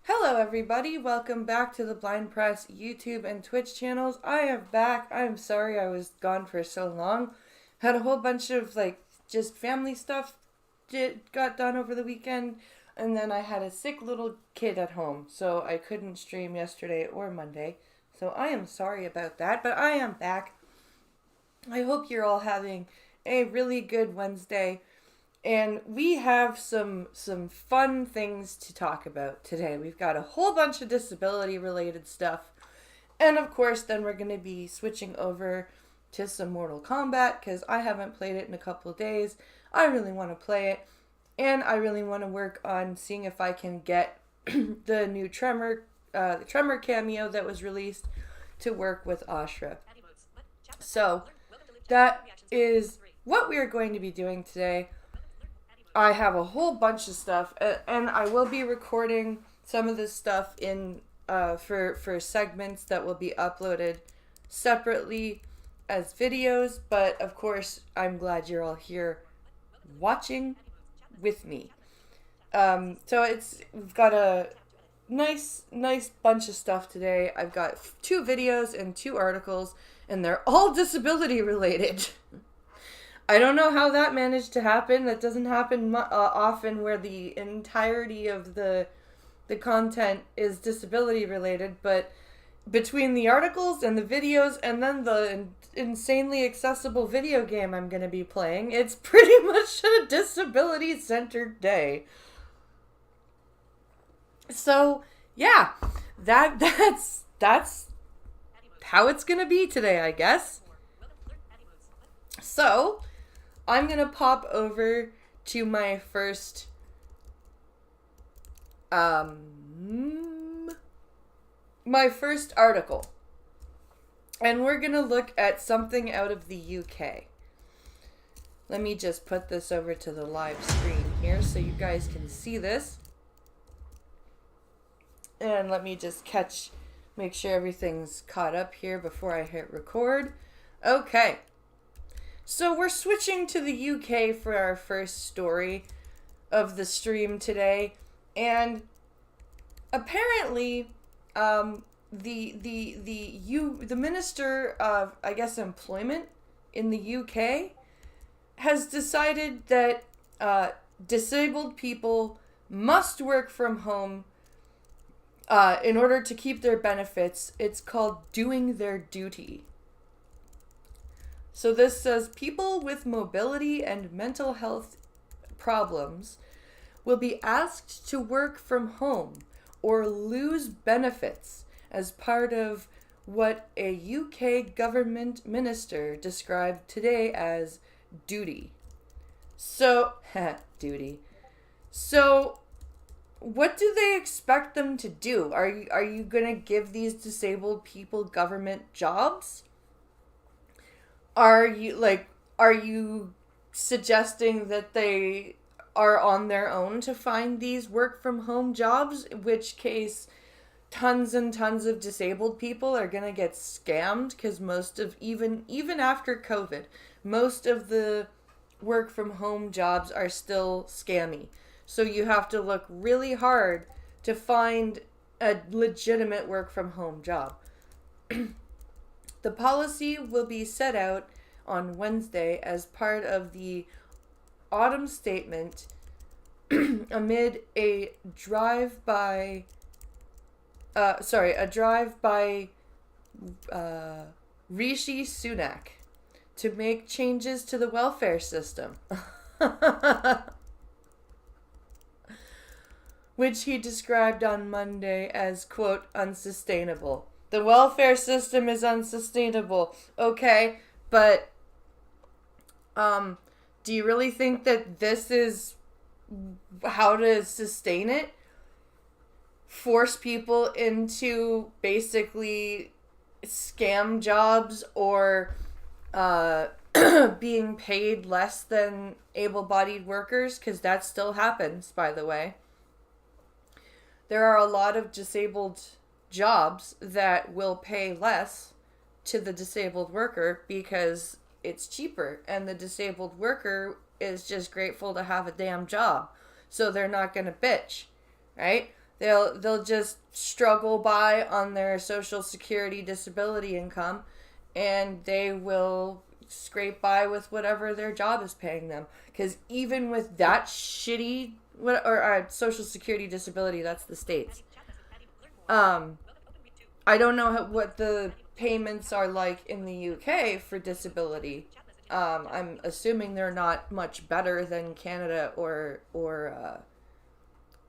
Hello everybody, welcome back to the blindpress YouTube and Twitch channels. I am back. I'm sorry I was gone for so long. Had a whole bunch of just family stuff got done over the weekend, and then I had a sick little kid at home, so I couldn't stream yesterday or Monday. So I am sorry about that, but I am back. I hope you're all having a really good Wednesday. And we have some fun things to talk about today. We've got a whole bunch of disability related stuff. And of course, then we're going to be switching over to some Mortal Kombat because I haven't played it in a couple of days. I really want to play it. And I really want to work on seeing if I can get the new the Tremor cameo that was released to work with Ashra. So that is what we are going to be doing today. I have a whole bunch of stuff, and I will be recording some of this stuff in for segments that will be uploaded separately as videos. But of course, I'm glad you're all here watching with me. So we've got a nice bunch of stuff today. I've got 2 videos and 2 articles, and they're all disability related. I don't know how that managed to happen. That doesn't happen often, where the entirety of the content is disability related, but between the articles and the videos and then the insanely accessible video game I'm going to be playing, it's pretty much a disability centered day. So, yeah, that's how it's going to be today, I guess. So, I'm going to pop over to my first article. And we're going to look at something out of the UK. Let me just put this over to the live screen here so you guys can see this. And let me just make sure everything's caught up here before I hit record. Okay. So we're switching to the UK for our first story of the stream today, and apparently, the Minister of, I guess, Employment in the UK has decided that disabled people must work from home in order to keep their benefits. It's called doing their duty. So this says people with mobility and mental health problems will be asked to work from home or lose benefits as part of what a UK government minister described today as duty. So, duty. So, what do they expect them to do? Are you going to give these disabled people government jobs? Are you suggesting that they are on their own to find these work from home jobs, in which case tons and tons of disabled people are going to get scammed, because most of, even after COVID, most of the work from home jobs are still scammy. So you have to look really hard to find a legitimate work from home job. The policy will be set out on Wednesday as part of the autumn statement amid a drive by Rishi Sunak to make changes to the welfare system, which he described on Monday as, quote, unsustainable. The welfare system is unsustainable. Okay, but do you really think that this is how to sustain it? Force people into basically scam jobs or being paid less than able-bodied workers? Because that still happens, by the way. There are a lot of disabled jobs that will pay less to the disabled worker because it's cheaper, and the disabled worker is just grateful to have a damn job, so they're not going to bitch, right? They'll just struggle by on their Social Security disability income, and they will scrape by with whatever their job is paying them. Because even with that shitty Social Security disability, that's the states. I don't know what the payments are like in the UK for disability. I'm assuming they're not much better than Canada or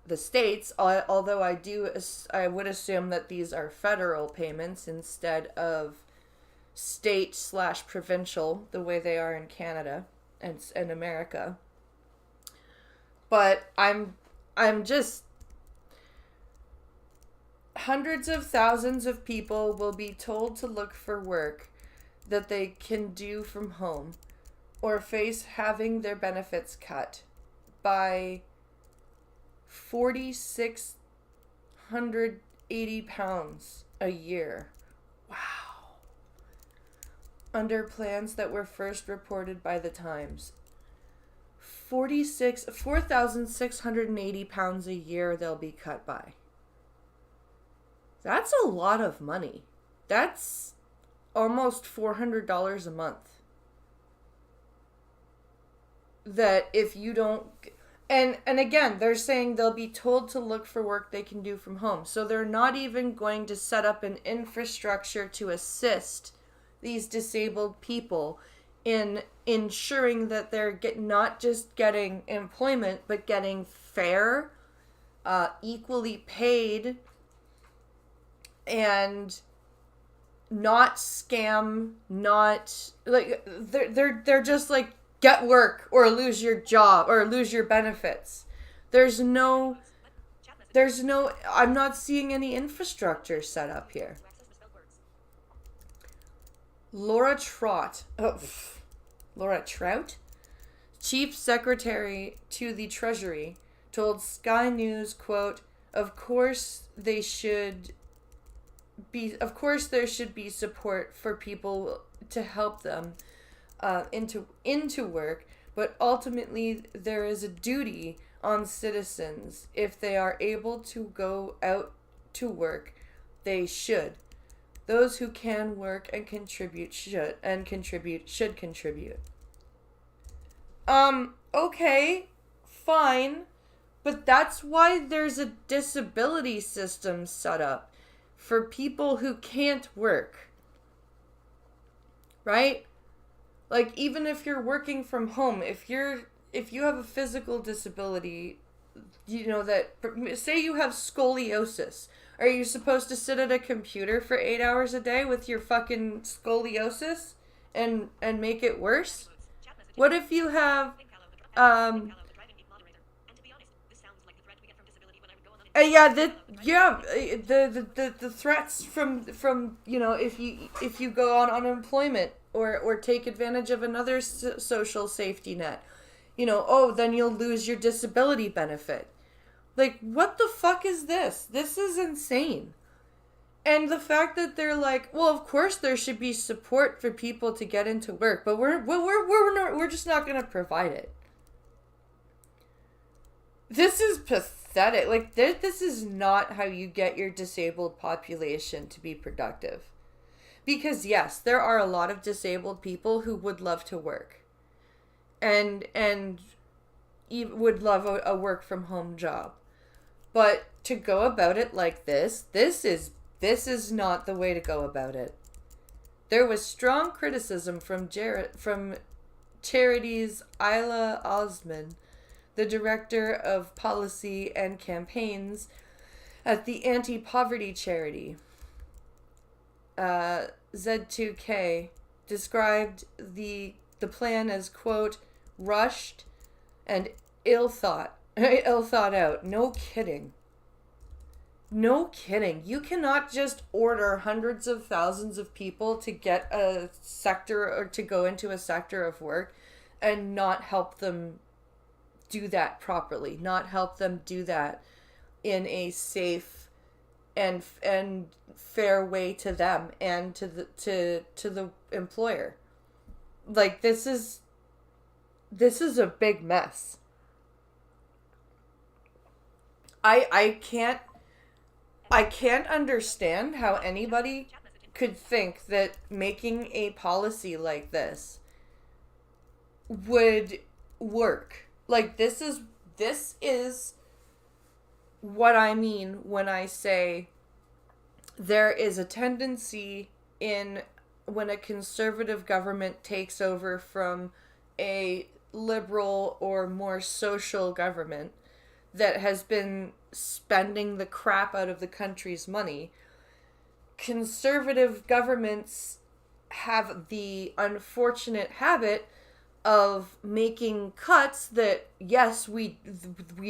the states. Although I would assume that these are federal payments instead of state/provincial, the way they are in Canada and America. But I'm just, hundreds of thousands of people will be told to look for work that they can do from home or face having their benefits cut by £4,680 a year. Wow. Under plans that were first reported by the Times. £4,680 a year they'll be cut by. That's a lot of money. That's almost $400 a month. That if you don't... And again, they're saying they'll be told to look for work they can do from home. So they're not even going to set up an infrastructure to assist these disabled people in ensuring that they're not just getting employment, but getting fair, equally paid, and not scam, not like they're just like, get work or lose your job or lose your benefits. There's no I'm not seeing any infrastructure set up here. Laura Trout, Chief Secretary to the Treasury, told Sky News, quote, of course there should be support for people to help them into work, but ultimately there is a duty on citizens. If they are able to go out to work, they should. Those who can work and contribute should contribute. Okay, fine, but that's why there's a disability system set up for people who can't work. Right? Like, even if you're working from home, if you have a physical disability, that, say you have scoliosis, are you supposed to sit at a computer for 8 hours a day with your fucking scoliosis and make it worse? What if you have, the threats from if you go on unemployment or take advantage of another social safety net, then you'll lose your disability benefit. Like, what the fuck is this? This is insane. And the fact that they're like, well, of course there should be support for people to get into work, but we're just not going to provide it. This is pathetic. Like, this is not how you get your disabled population to be productive. Because yes, there are a lot of disabled people who would love to work. And would love a work from home job. But to go about it like this is not the way to go about it. There was strong criticism from Charity's Isla Osman, the director of policy and campaigns at the anti-poverty charity. Z2K described the plan as, quote, rushed and ill thought out. No kidding. You cannot just order hundreds of thousands of people to get a sector or to go into a sector of work and not help them do that properly, not help them do that in a safe and fair way to them and to the employer. Like, this is a big mess. I can't I can't understand how anybody could think that making a policy like this would work. Like, this is what I mean when I say there is a tendency in when a conservative government takes over from a liberal or more social government that has been spending the crap out of the country's money. Conservative governments have the unfortunate habit of making cuts that, yes, we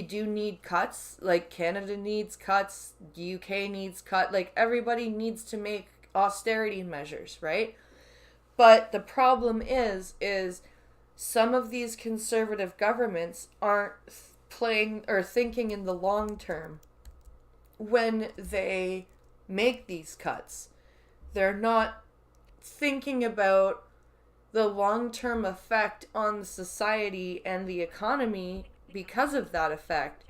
do need cuts. Like, Canada needs cuts, UK needs cut. Like, everybody needs to make austerity measures, right? But the problem is some of these conservative governments aren't playing or thinking in the long term when they make these cuts. They're not thinking about the long-term effect on society and the economy because of that effect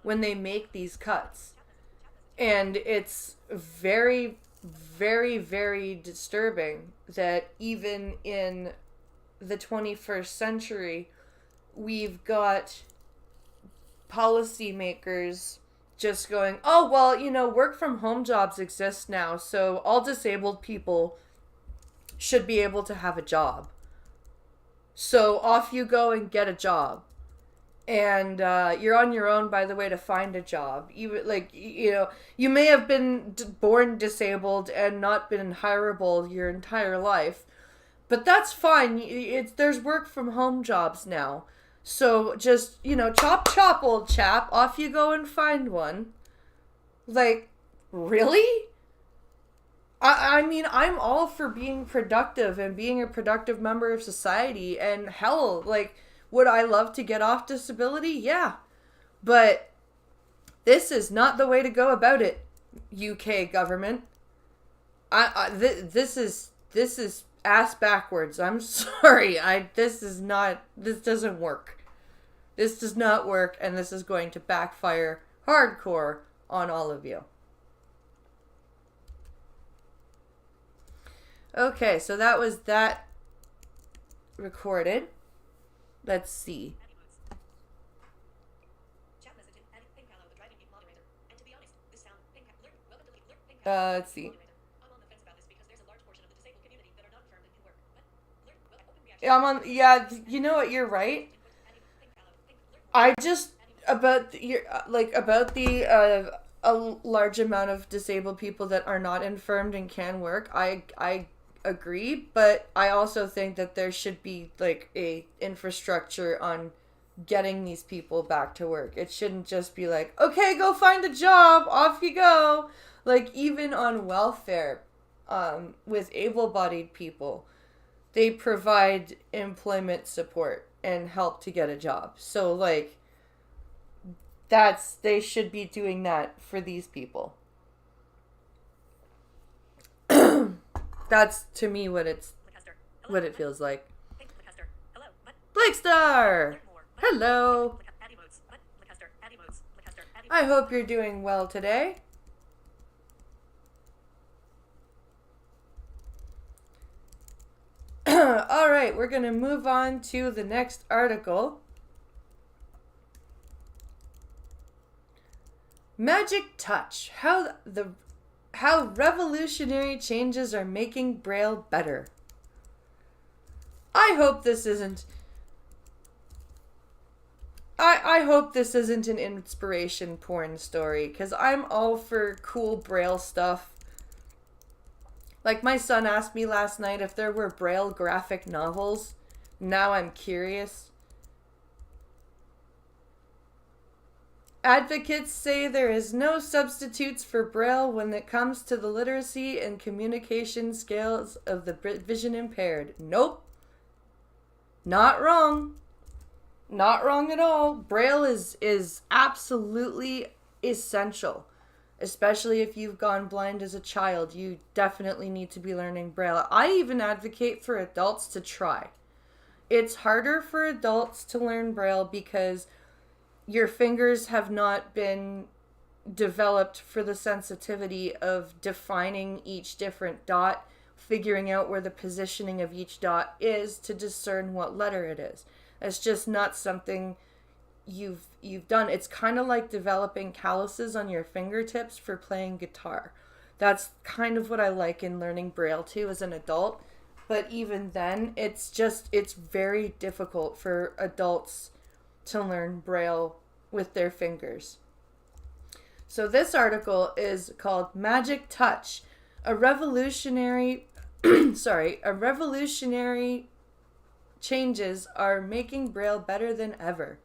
when they make these cuts. And it's very, very, very disturbing that even in the 21st century, we've got policymakers just going, oh, well, you know, work from home jobs exist now, so all disabled people should be able to have a job. So off you go and get a job. And you're on your own, by the way, to find a job. Even, like, you know, you may have been born disabled and not been hireable your entire life, but that's fine. There's work from home jobs now. So just, you know, chop chop, old chap, off you go and find one. Like, really? I mean, I'm all for being productive and being a productive member of society, and hell, like, would I love to get off disability? Yeah. But this is not the way to go about it, UK government. This is ass backwards. I'm sorry. This doesn't work. This does not work, and this is going to backfire hardcore on all of you. Okay, so that was that recorded. Let's see. Let's see. Yeah, you know what, you're right. I just, about the a large amount of disabled people that are not infirmed and can work, I agree, but I also think that there should be, like, a infrastructure on getting these people back to work. It shouldn't just be like, okay, go find a job, off you go. Like, even on welfare, with able-bodied people, they provide employment support and help to get a job. So, like, they should be doing that for these people. That's, to me, what it feels like. Blake Star! Hello! I hope you're doing well today. Alright, we're going to move on to the next article. Magic Touch. How revolutionary changes are making Braille better. I hope this isn't... I hope this isn't an inspiration porn story, because I'm all for cool Braille stuff. Like, my son asked me last night if there were Braille graphic novels. Now I'm curious. Advocates say there is no substitutes for Braille when it comes to the literacy and communication skills of the vision impaired. Nope. Not wrong. Not wrong at all. Braille is absolutely essential. Especially if you've gone blind as a child, you definitely need to be learning Braille. I even advocate for adults to try. It's harder for adults to learn Braille because your fingers have not been developed for the sensitivity of defining each different dot, figuring out where the positioning of each dot is to discern what letter it is. It's just not something you've done. It's kind of like developing calluses on your fingertips for playing guitar. That's kind of what I like in learning Braille too as an adult. But even then, it's very difficult for adults to learn Braille with their fingers. So this article is called Magic Touch, a revolutionary changes are making Braille better than ever.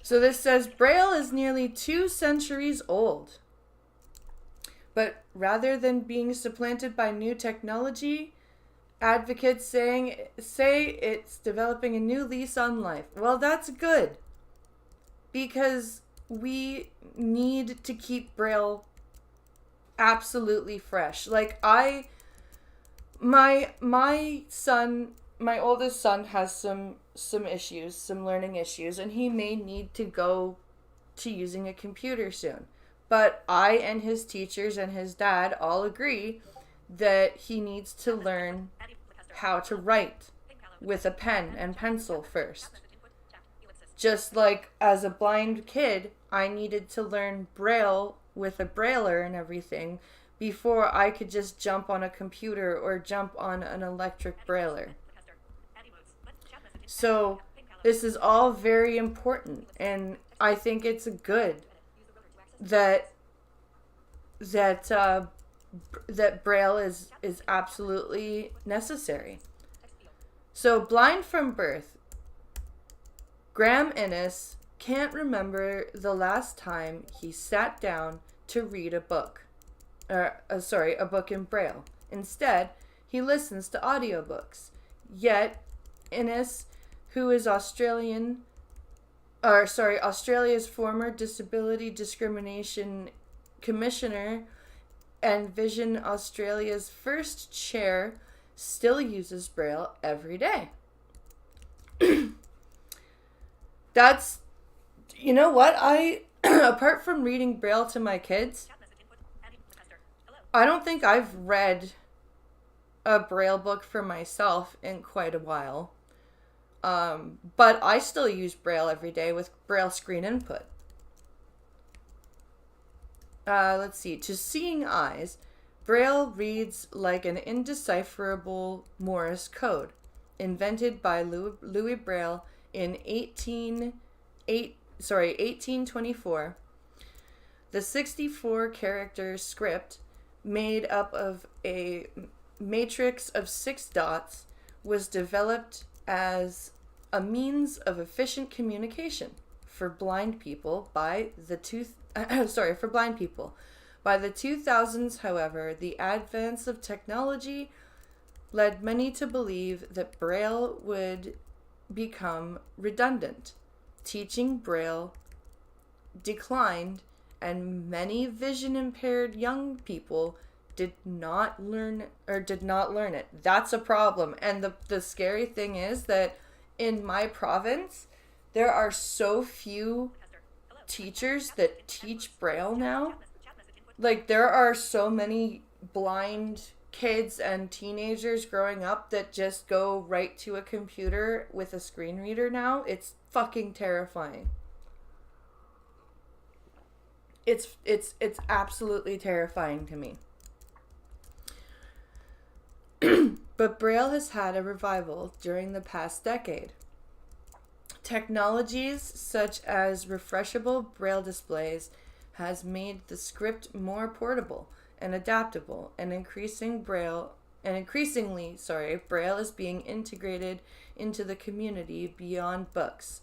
So this says Braille is nearly 2 centuries old. But rather than being supplanted by new technology, advocates say it's developing a new lease on life. Well, that's good. Because we need to keep Braille absolutely fresh. Like my oldest son has some issues, some learning issues, and he may need to go to using a computer soon. But I and his teachers and his dad all agree that he needs to learn how to write with a pen and pencil first. Just like as a blind kid, I needed to learn Braille with a brailler and everything before I could just jump on a computer or jump on an electric brailler. So this is all very important, and I think it's good that Braille is absolutely necessary. So blind from birth, Graham Innes can't remember the last time he sat down to read a book. A book in Braille. Instead, he listens to audiobooks. Yet, Innes, who is Australia's former Disability Discrimination Commissioner and Vision Australia's first chair, still uses Braille every day. That's, you know what, apart from reading Braille to my kids, I don't think I've read a Braille book for myself in quite a while. But I still use Braille every day with Braille screen input. Let's see. To seeing eyes, Braille reads like an indecipherable Morse code, invented by Louis Braille in 1824. The 64-character script, made up of a matrix of 6 dots, was developed as a means of efficient communication for blind people by the 2000s, however, the advance of technology led many to believe that Braille would become redundant. Teaching Braille declined, and many vision-impaired young people did not learn it. That's a problem. And the scary thing is that in my province, there are so few teachers that teach Braille now. Like, there are so many blind kids and teenagers growing up that just go right to a computer with a screen reader now. It's fucking terrifying. It's absolutely terrifying to me. But Braille has had a revival during the past decade. Technologies such as refreshable Braille displays has made the script more portable and adaptable, and increasingly, Braille is being integrated into the community beyond books.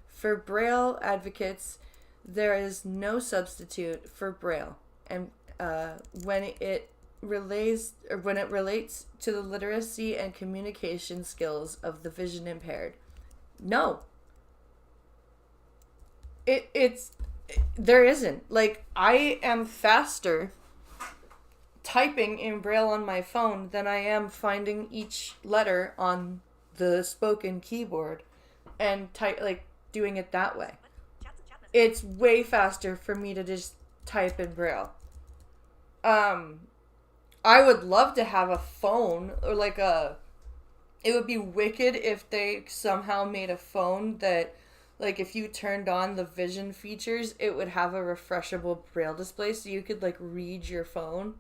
For Braille advocates, there is no substitute for Braille, and when it relates to the literacy and communication skills of the vision impaired. No. There isn't. Like, I am faster typing in Braille on my phone than I am finding each letter on the spoken keyboard and doing it that way. it's way faster for me to just type in Braille. I would love to have a phone or like it would be wicked if they somehow made a phone that, like, if you turned on the vision features, it would have a refreshable Braille display so you could, like, read your phone.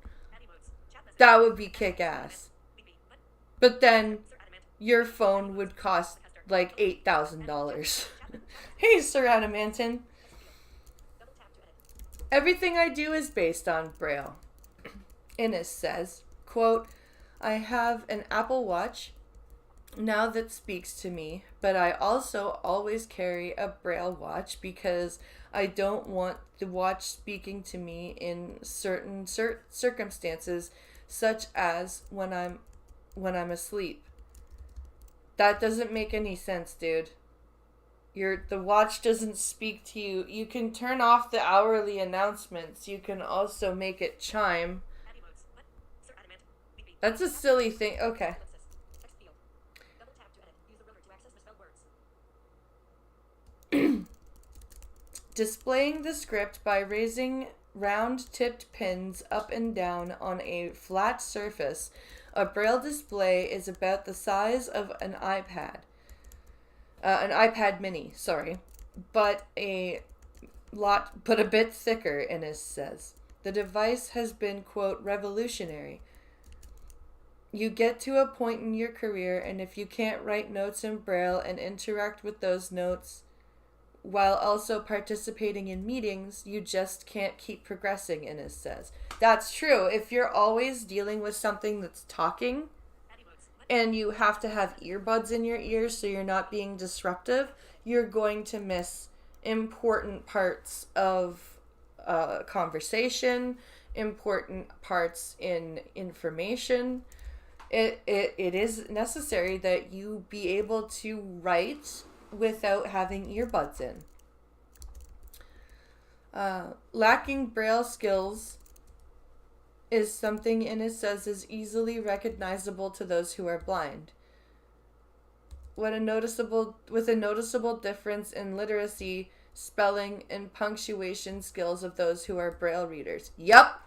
That would be kick-ass. But then your phone would cost, like, $8,000. Hey, Sir Adamantin. Everything I do is based on Braille. Innes says, quote, I have an Apple Watch now that speaks to me, but I also always carry a Braille watch because I don't want the watch speaking to me in certain circumstances, such as when I'm asleep. That doesn't make any sense, dude. The watch doesn't speak to you. You can turn off the hourly announcements. You can also make it chime. That's a silly thing. Okay. Displaying the script by raising round-tipped pins up and down on a flat surface, a Braille display is about the size of an iPad mini, but a bit thicker, Innes says. The device has been, quote, revolutionary. You get to a point in your career, and if you can't write notes in Braille and interact with those notes while also participating in meetings, you just can't keep progressing, Innes says. That's true. If you're always dealing with something that's talking and you have to have earbuds in your ears so you're not being disruptive, you're going to miss important parts of conversation, important parts in information. It is necessary that you be able to write without having earbuds in. Lacking Braille skills is something Innes says is easily recognizable to those who are blind. With a noticeable difference in literacy, spelling, and punctuation skills of those who are Braille readers. Yup.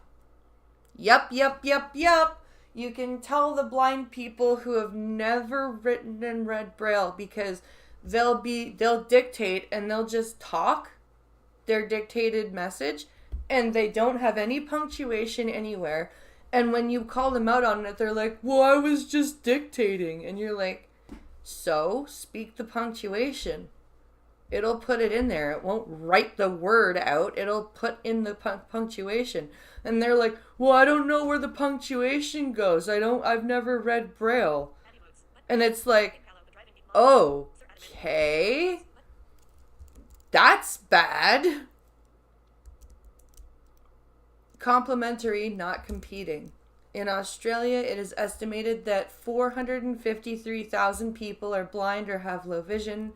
You can tell the blind people who have never written and read Braille because they'll dictate and they'll just talk their dictated message and they don't have any punctuation anywhere. And when you call them out on it, they're like, well, I was just dictating. And you're like, so speak the punctuation. It'll put it in there. It won't write the word out. It'll put in the punctuation. And they're like, well, I don't know where the punctuation goes. I've never read Braille. And it's like, okay, that's bad. Complementary, not competing. In Australia, it is estimated that 453,000 people are blind or have low vision.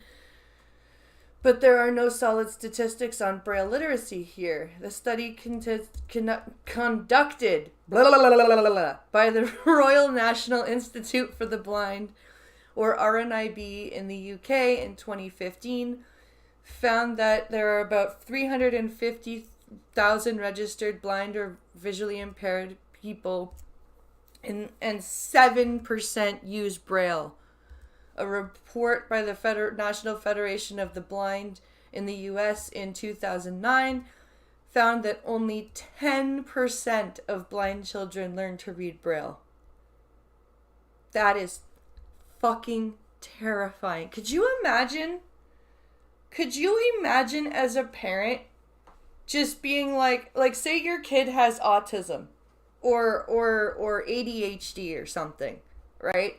But there are no solid statistics on Braille literacy here. The study conducted by the Royal National Institute for the Blind, or RNIB, in the UK in 2015, found that there are about 350,000 registered blind or visually impaired people, and 7% use Braille. A report by the National Federation of the Blind in the US in 2009 found that only 10% of blind children learn to read Braille. That is fucking terrifying. Could you imagine as a parent just being like say your kid has autism or ADHD or something, right?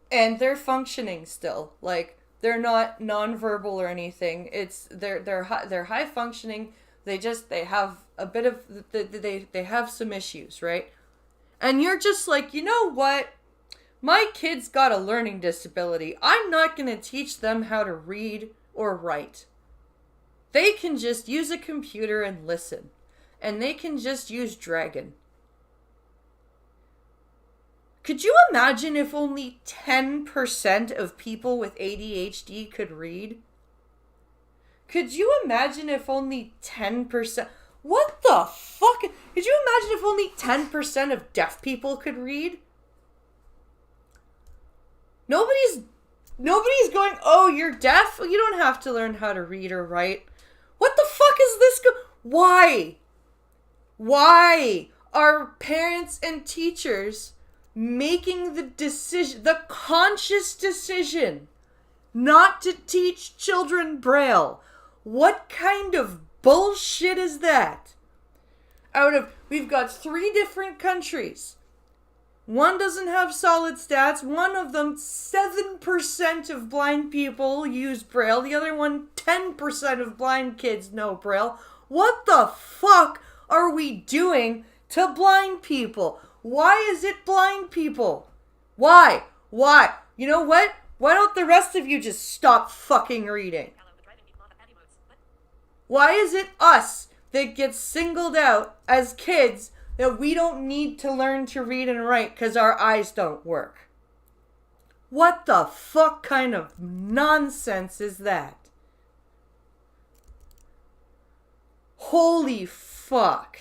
And they're functioning still. Like, they're not nonverbal or anything. It's they're high functioning. They have a bit of they have some issues, right? And you're just like, you know what? My kid's got a learning disability. I'm not going to teach them how to read or write. They can just use a computer and listen. And they can just use Dragon. Could you imagine if only 10% of people with ADHD could read? Could you imagine if only 10%... What the fuck? Could you imagine if only 10% of deaf people could read? Nobody's going, oh, you're deaf? Well, you don't have to learn how to read or write. What the fuck is this? Why? Why are parents and teachers making the decision, the conscious decision, not to teach children Braille? What kind of bullshit is that? We've got 3 different countries. One doesn't have solid stats. One of them, 7% of blind people use Braille. The other one, 10% of blind kids know Braille. What the fuck are we doing to blind people? Why is it blind people? Why? You know what? Why don't the rest of you just stop fucking reading? Why is it us that gets singled out as kids that we don't need to learn to read and write because our eyes don't work? What the fuck kind of nonsense is that? Holy fuck.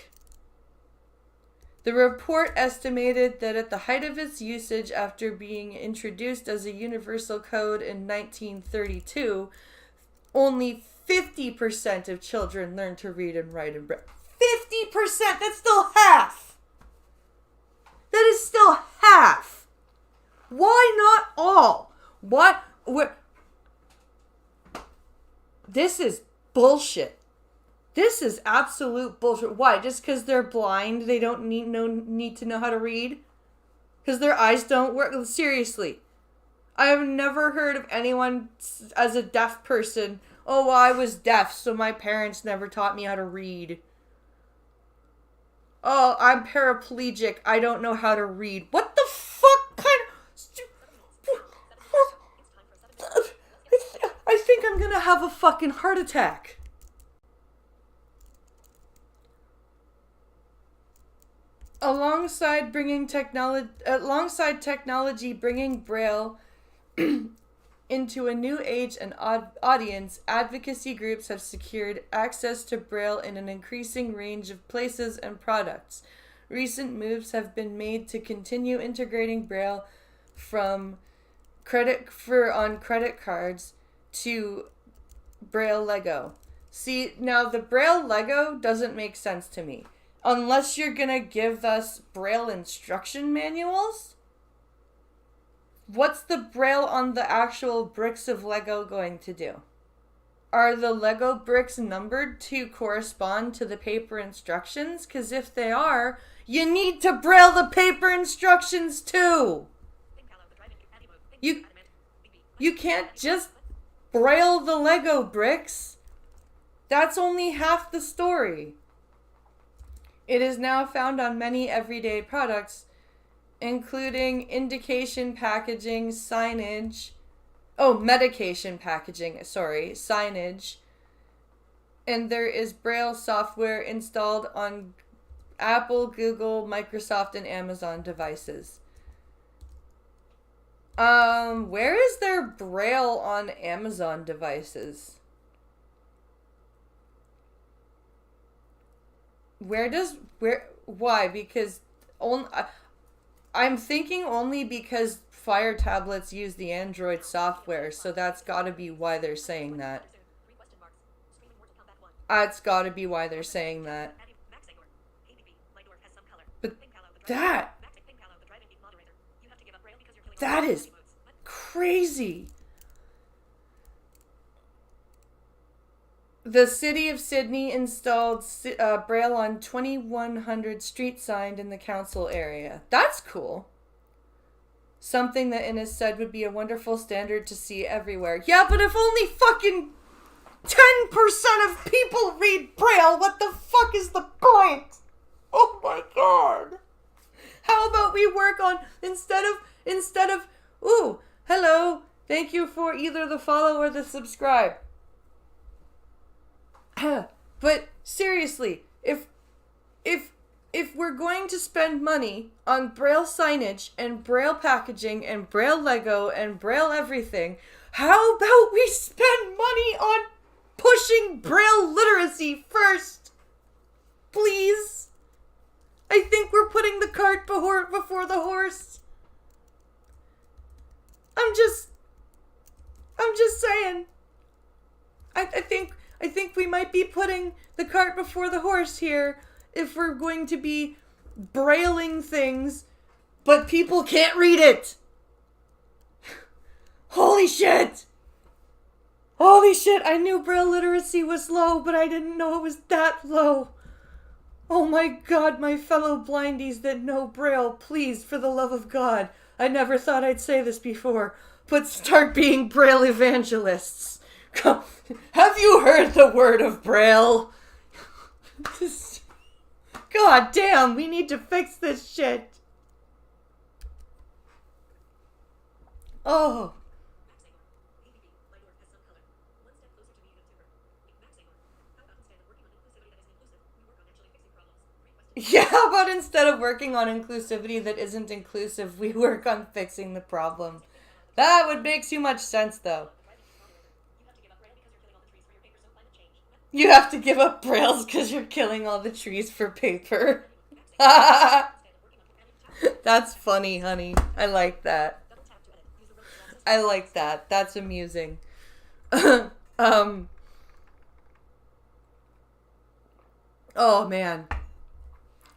The report estimated that at the height of its usage after being introduced as a universal code in 1932, only 50% of children learn to read and write in Braille. 50%! That's still half! That is still half! Why not all? What? This is bullshit. This is absolute bullshit. Why? Just because they're blind, they don't need to know how to read? Because their eyes don't work? Seriously. I have never heard of anyone as a deaf person, oh, well, I was deaf, so my parents never taught me how to read. Oh, I'm paraplegic, I don't know how to read. What the fuck kind of... I think I'm gonna have a fucking heart attack. Alongside technology bringing Braille into a new age and audience, advocacy groups have secured access to Braille in an increasing range of places and products. Recent moves have been made to continue integrating Braille from credit cards to Braille Lego. See, now the Braille Lego doesn't make sense to me. Unless you're gonna give us Braille instruction manuals? What's the Braille on the actual bricks of Lego going to do? Are the Lego bricks numbered to correspond to the paper instructions? Because if they are, you need to Braille the paper instructions too! You can't just Braille the Lego bricks. That's only half the story. It is now found on many everyday products, including indication packaging, signage, medication packaging, signage, and there is Braille software installed on Apple, Google, Microsoft, and Amazon devices. Where is there Braille on Amazon devices? Why? Because I'm thinking only because Fire tablets use the Android software, so that's gotta be why they're saying that. That's gotta be why they're saying that. But that is crazy. The city of Sydney installed Braille on 2100 street sign in the council area. That's cool. Something that Innes said would be a wonderful standard to see everywhere. Yeah, but if only fucking 10% of people read Braille, what the fuck is the point? Oh my god. How about we work on, instead of, ooh, hello, thank you for either the follow or the subscribe. But seriously, if we're going to spend money on Braille signage and Braille packaging and Braille Lego and Braille everything, how about we spend money on pushing fucking Braille literacy first. Please. I think we're putting the cart before the horse. I'm just saying. I think we might be putting the cart before the horse here if we're going to be brailing things, but people can't read it. Holy shit! Holy shit, I knew Braille literacy was low, but I didn't know it was that low. Oh my God, my fellow blindies that know Braille, please, for the love of God, I never thought I'd say this before, but start being Braille evangelists. Have you heard the word of Braille? God damn, we need to fix this shit. Oh. Yeah, how about instead of working on inclusivity that isn't inclusive, we work on fixing the problem? That would make too much sense, though. You have to give up Brailles because you're killing all the trees for paper. That's funny, honey. I like that. I like that. That's amusing. Oh, man.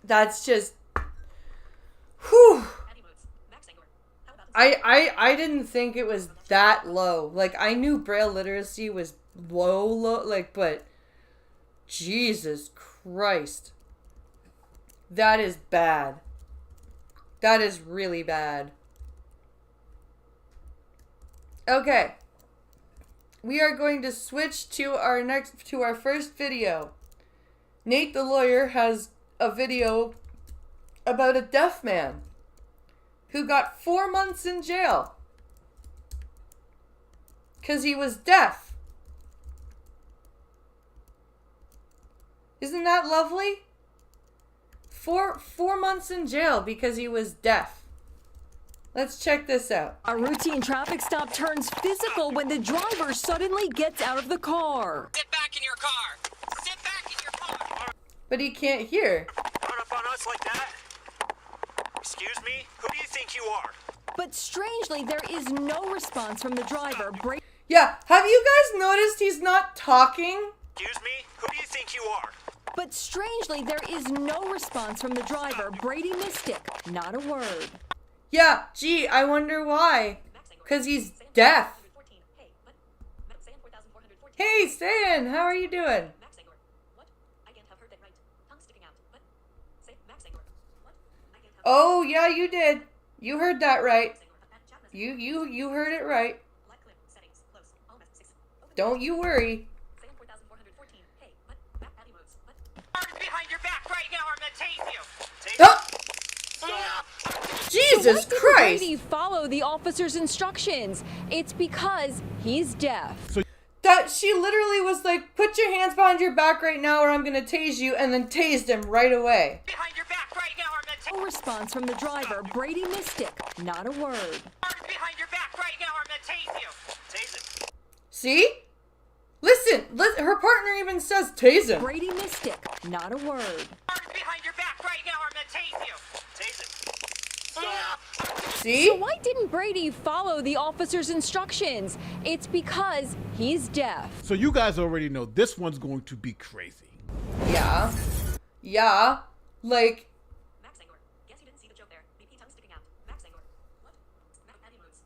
That's just... Whew. I didn't think it was that low. Like, I knew Braille literacy was low, like, but... Jesus Christ. That is bad. That is really bad. Okay. We are going to switch to our first video. Nate the lawyer has a video about a deaf man who got 4 months in jail because he was deaf. Isn't that lovely? Four months in jail because he was deaf. Let's check this out. A routine traffic stop turns physical when the driver suddenly gets out of the car. Sit back in your car. Sit back in your car. But he can't hear. Run up on us like that? Excuse me? Who do you think you are? But strangely, there is no response from the driver. Yeah, have you guys noticed he's not talking? Excuse me? Who do you think you are? But strangely, there is no response from the driver, Brady Mystic. Not a word. Yeah, gee, I wonder why. 'Cause he's deaf. Hey, Stan, how are you doing? Oh, yeah, you did. You heard that right. You heard it right. Don't you worry. Behind your back right now, I'm gonna tase you. Oh! Jesus so why Christ! Didn't Brady follow the officer's instructions? It's because he's deaf. That she literally was like, put your hands behind your back right now or I'm gonna tase you, and then tased him right away. Behind your back right now, I'm gonna No response from the driver, Brady Mystic. Not a word. Behind your back right now, I'm gonna tase you. Tase it. See? Listen, her partner even says tase him. Brady Mystic. Not a word. Behind your back right now, I'm gonna tase you. Tase it. See? So why didn't Brady follow the officer's instructions? It's because he's deaf. So you guys already know this one's going to be crazy. Yeah. Yeah. Like.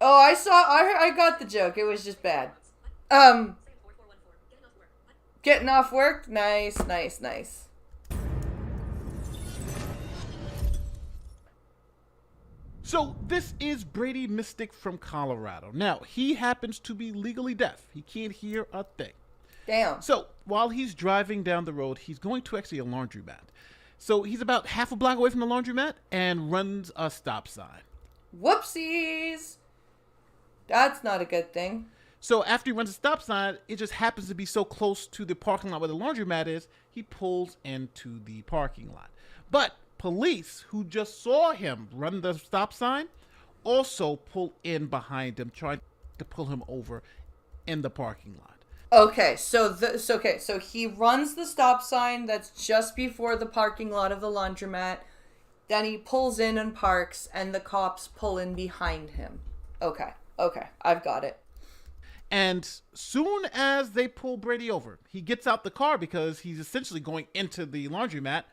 Oh, I got the joke. It was just bad. Getting off work? Nice, nice, nice. So this is Brady Mystic from Colorado. Now, he happens to be legally deaf. He can't hear a thing. Damn. So while he's driving down the road, he's going to actually a laundromat. So he's about half a block away from the laundromat and runs a stop sign. Whoopsies. That's not a good thing. So after he runs a stop sign, it just happens to be so close to the parking lot where the laundromat is, he pulls into the parking lot. But police, who just saw him run the stop sign, also pull in behind him, trying to pull him over in the parking lot. Okay, so he runs the stop sign that's just before the parking lot of the laundromat. Then he pulls in and parks, and the cops pull in behind him. Okay, I've got it. And soon as they pull Brady over, he gets out the car because he's essentially going into the laundromat.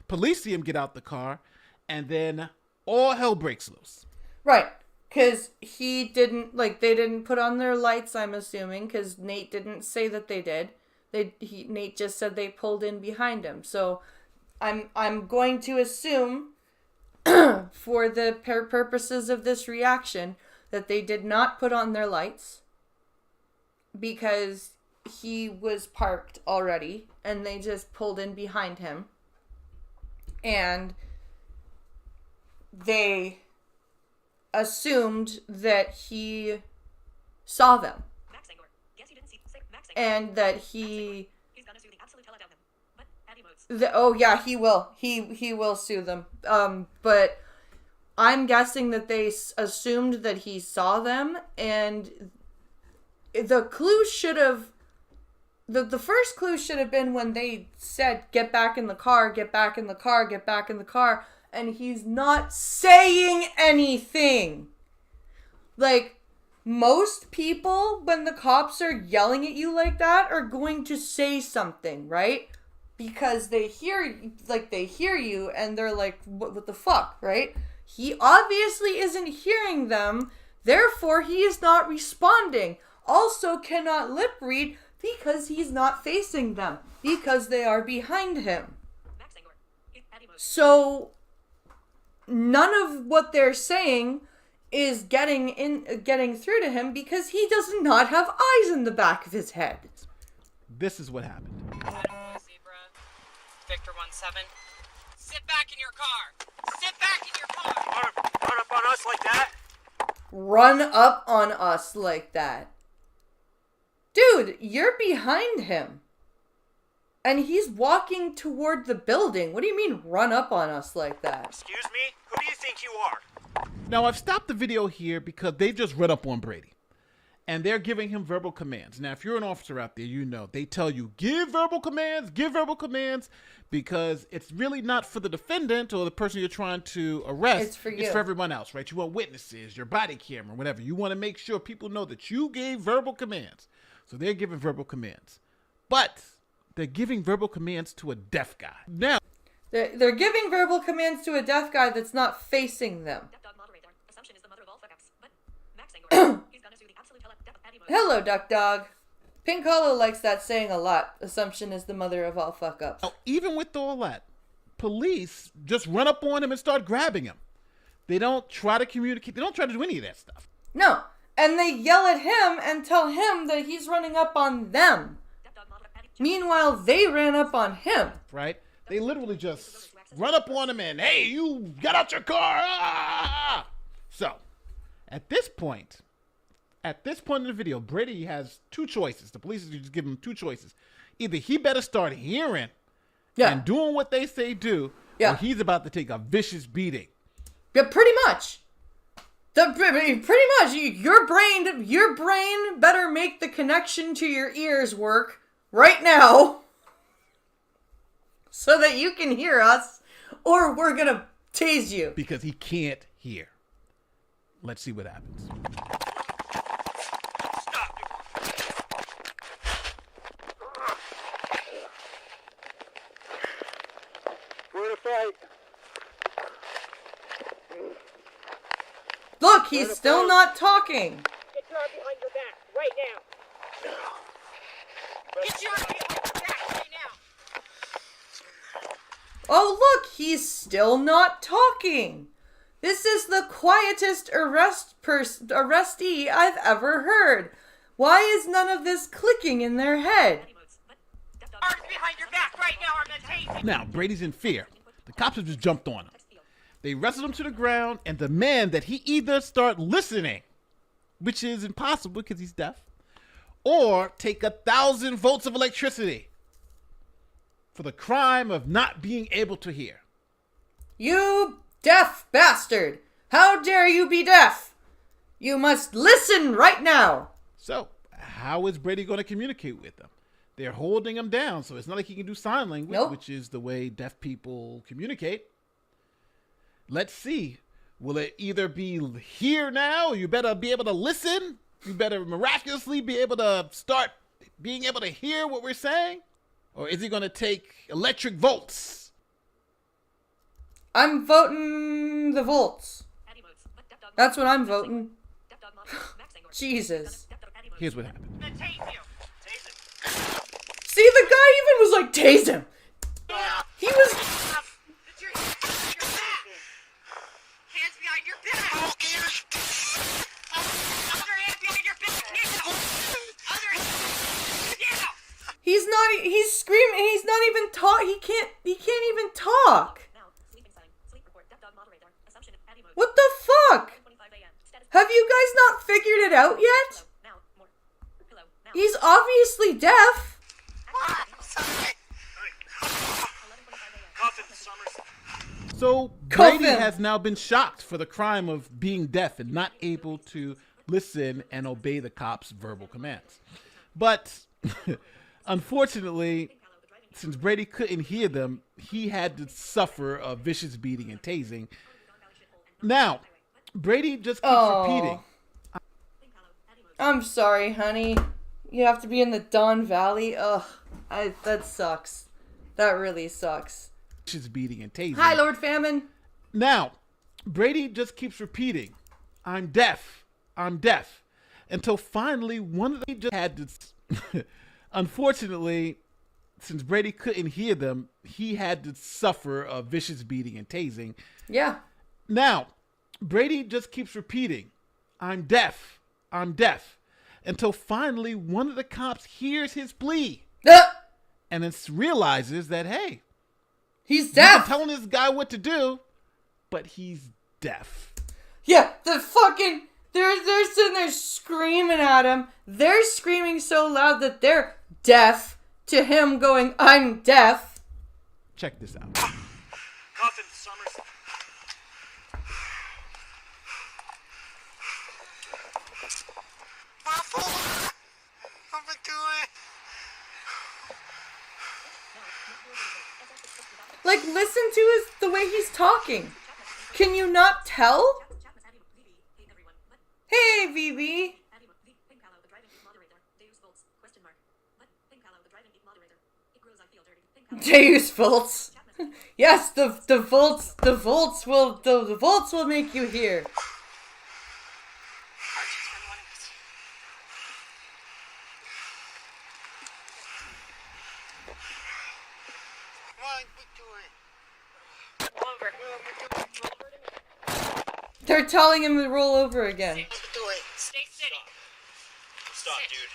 Police see him get out the car, and then all hell breaks loose. Right, because they didn't put on their lights, I'm assuming, because Nate didn't say that they did. Nate just said they pulled in behind him. So I'm going to assume, for the purposes of this reaction, that they did not put on their lights because he was parked already, and they just pulled in behind him. And they assumed that he saw them. And that he... Oh yeah, he will. He will sue them. But I'm guessing that they assumed that he saw them, and the clue should have... The first clue should have been when they said, get back in the car, get back in the car, get back in the car. And he's not saying anything. Like, most people, when the cops are yelling at you like that, are going to say something, right? Because they hear you, and they're like, what the fuck, right? He obviously isn't hearing them, therefore he is not responding. Also cannot lip read because he's not facing them, because they are behind him. So none of what they're saying is getting through to him because he does not have eyes in the back of his head. This is what happened. Zebra, Victor 17. Sit back in your car. Sit back in your car. Run up on us like that? Run up on us like that. Dude, you're behind him. And he's walking toward the building. What do you mean, run up on us like that? Excuse me? Who do you think you are? Now, I've stopped the video here because they just read up on Brady. And they're giving him verbal commands. Now, if you're an officer out there, you know, they tell you, give verbal commands, because it's really not for the defendant or the person you're trying to arrest. It's for you. It's for everyone else, right? You want witnesses, your body camera, whatever. You want to make sure people know that you gave verbal commands. So they're giving verbal commands. But they're giving verbal commands to a deaf guy. Now, they're giving verbal commands to a deaf guy that's not facing them. Hello, Duck Dog. Pink Hollow likes that saying a lot. Assumption is the mother of all fuck-ups. now, even with all that, police just run up on him and start grabbing him. They don't try to communicate. They don't try to do any of that stuff. No. And they yell at him and tell him that he's running up on them. Meanwhile, they ran up on him. Right? They literally just run up on him and, hey, you got out your car. Ah! So, at this point in the video, Brady has two choices. The police just give him two choices. Either he better start hearing and doing what they say do, or he's about to take a vicious beating. Yeah, pretty much. Your brain better make the connection to your ears work right now so that you can hear us, or we're gonna tase you. Because he can't hear. Let's see what happens. Stop. We're in a fight. Look, he's still not talking. Get your arm behind your back right now. Get your arm behind your back right now. Oh, look, he's still not talking. This is the quietest arrestee I've ever heard. Why is none of this clicking in their head? Arms behind your back right now, I'm gonna tase you. Now, Brady's in fear. The cops have just jumped on him. They wrestled him to the ground and demand that he either start listening, which is impossible because he's deaf, or take 1,000 volts of electricity for the crime of not being able to hear. You deaf bastard! How dare you be deaf? You must listen right now! So, how is Brady going to communicate with them? They're holding him down, so it's not like he can do sign language, Nope. which is the way deaf people communicate. Let's see. Will it either be here now? You better be able to listen. You better miraculously be able to start being able to hear what we're saying. Or is he going to take electric volts? I'm voting the volts. That's what I'm voting. Jesus. Here's what happened. I'm gonna tase you. Tase him. See, the guy even was like, tase him. He was... Put your back. Hands behind your back. Other hand behind your back. Now. Other hand. Now. He's screaming. He's not even talk. He can't even talk. What the fuck? Have you guys not figured it out yet? He's obviously deaf. Coffin, Summers. So Cuff Brady him. has now been shocked for the crime of being deaf and not able to listen and obey the cops' verbal commands. But unfortunately, since Brady couldn't hear them, he had to suffer a vicious beating and tasing. Now, Brady just keeps repeating. I'm sorry, honey. You have to be in the Don Valley. Ugh, that sucks. That really sucks. Vicious beating and tasing. Hi, Lord Famine. Now, Brady just keeps repeating, I'm deaf, until finally one of them just had to... Unfortunately, since Brady couldn't hear them, he had to suffer a vicious beating and tasing. Yeah. Now, Brady just keeps repeating, I'm deaf, until finally one of the cops hears his plea and then realizes that, hey, He's you've been deaf. telling this guy what to do, but he's deaf. Yeah, the fucking... They're sitting there screaming at him. They're screaming so loud that they're deaf to him going, I'm deaf. Check this out. Coffin, Summers. What am I doing? Like, listen to the way he's talking. Can you not tell? Hey, VB. Deus Volts. Yes, the volts will make you hear. They're telling him to roll over again. Stay sitting. Stop, dude.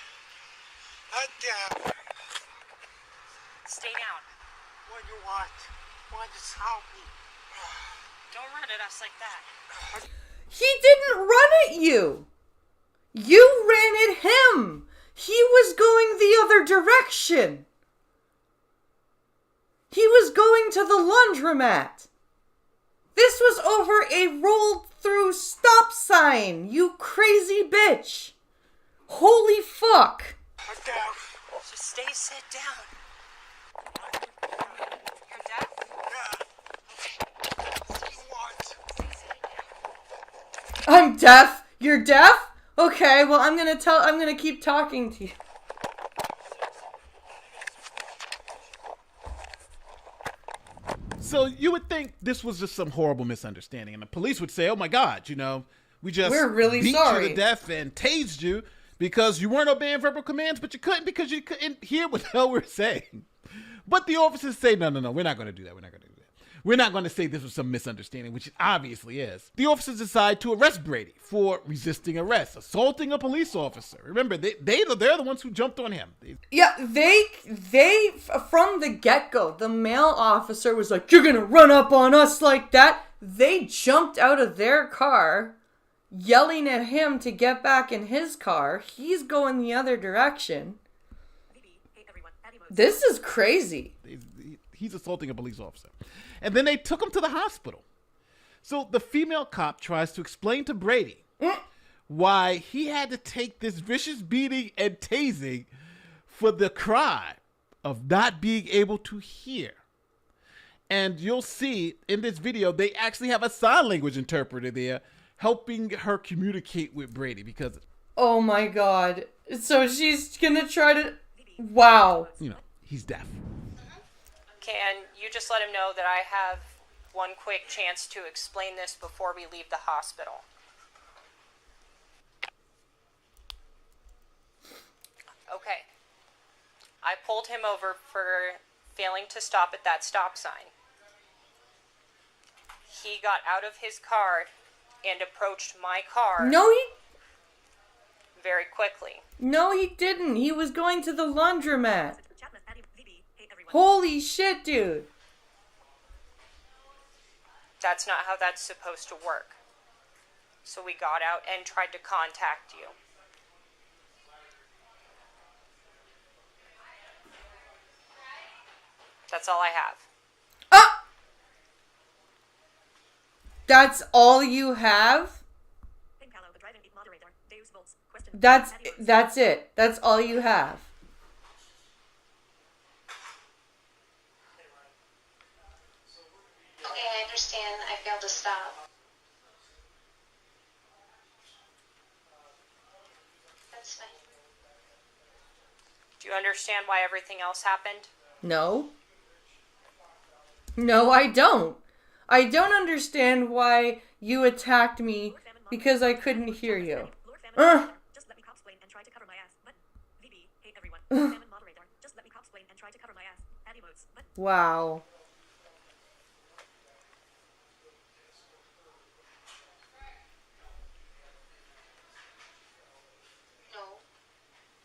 Stay down. What do you want? Why just help me? Don't run at us like that. He didn't run at you. You ran at him. He was going the other direction. He was going to the laundromat. This was over a rolled through stop sign, you crazy bitch. Holy fuck. Just sit down. You're deaf? I'm deaf. You're deaf? Okay, well I'm gonna keep talking to you. So you would think this was just some horrible misunderstanding, and the police would say, "Oh my God, we're really beat sorry. you to death and tased you because you weren't obeying verbal commands, but you couldn't hear what the hell we're saying." But the officers say, "No, we're not going to do that. We're not going to say this was some misunderstanding," which it obviously is. The officers decide to arrest Brady for resisting arrest, assaulting a police officer. Remember, they're the ones who jumped on him. Yeah, they from the get-go, the male officer was like, "You're gonna run up on us like that?" They jumped out of their car, yelling at him to get back in his car. He's going the other direction. This is crazy. He's assaulting a police officer. And then they took him to the hospital. So the female cop tries to explain to Brady why he had to take this vicious beating and tasing for the crime of not being able to hear. And you'll see in this video, they actually have a sign language interpreter there helping her communicate with Brady because, oh my God. So she's gonna try to, wow. you know, he's deaf. Can you just let him know that I have one quick chance to explain this before we leave the hospital? Okay. I pulled him over for failing to stop at that stop sign. He got out of his car and approached my car very quickly. No, he didn't. He was going to the laundromat. Holy shit, dude. That's not how that's supposed to work. So we got out and tried to contact you. That's all I have. Ah! That's all you have? That's it. That's all you have. Okay, I understand. I failed to stop. That's fine. Do you understand why everything else happened? No. No, I don't. I don't understand why you attacked me because I couldn't hear you. Just let me cop-explain and try to cover my ass. But VB, hey everyone. Moderator, just let me cop-explain and try to cover my ass. Add emotes. But Wow.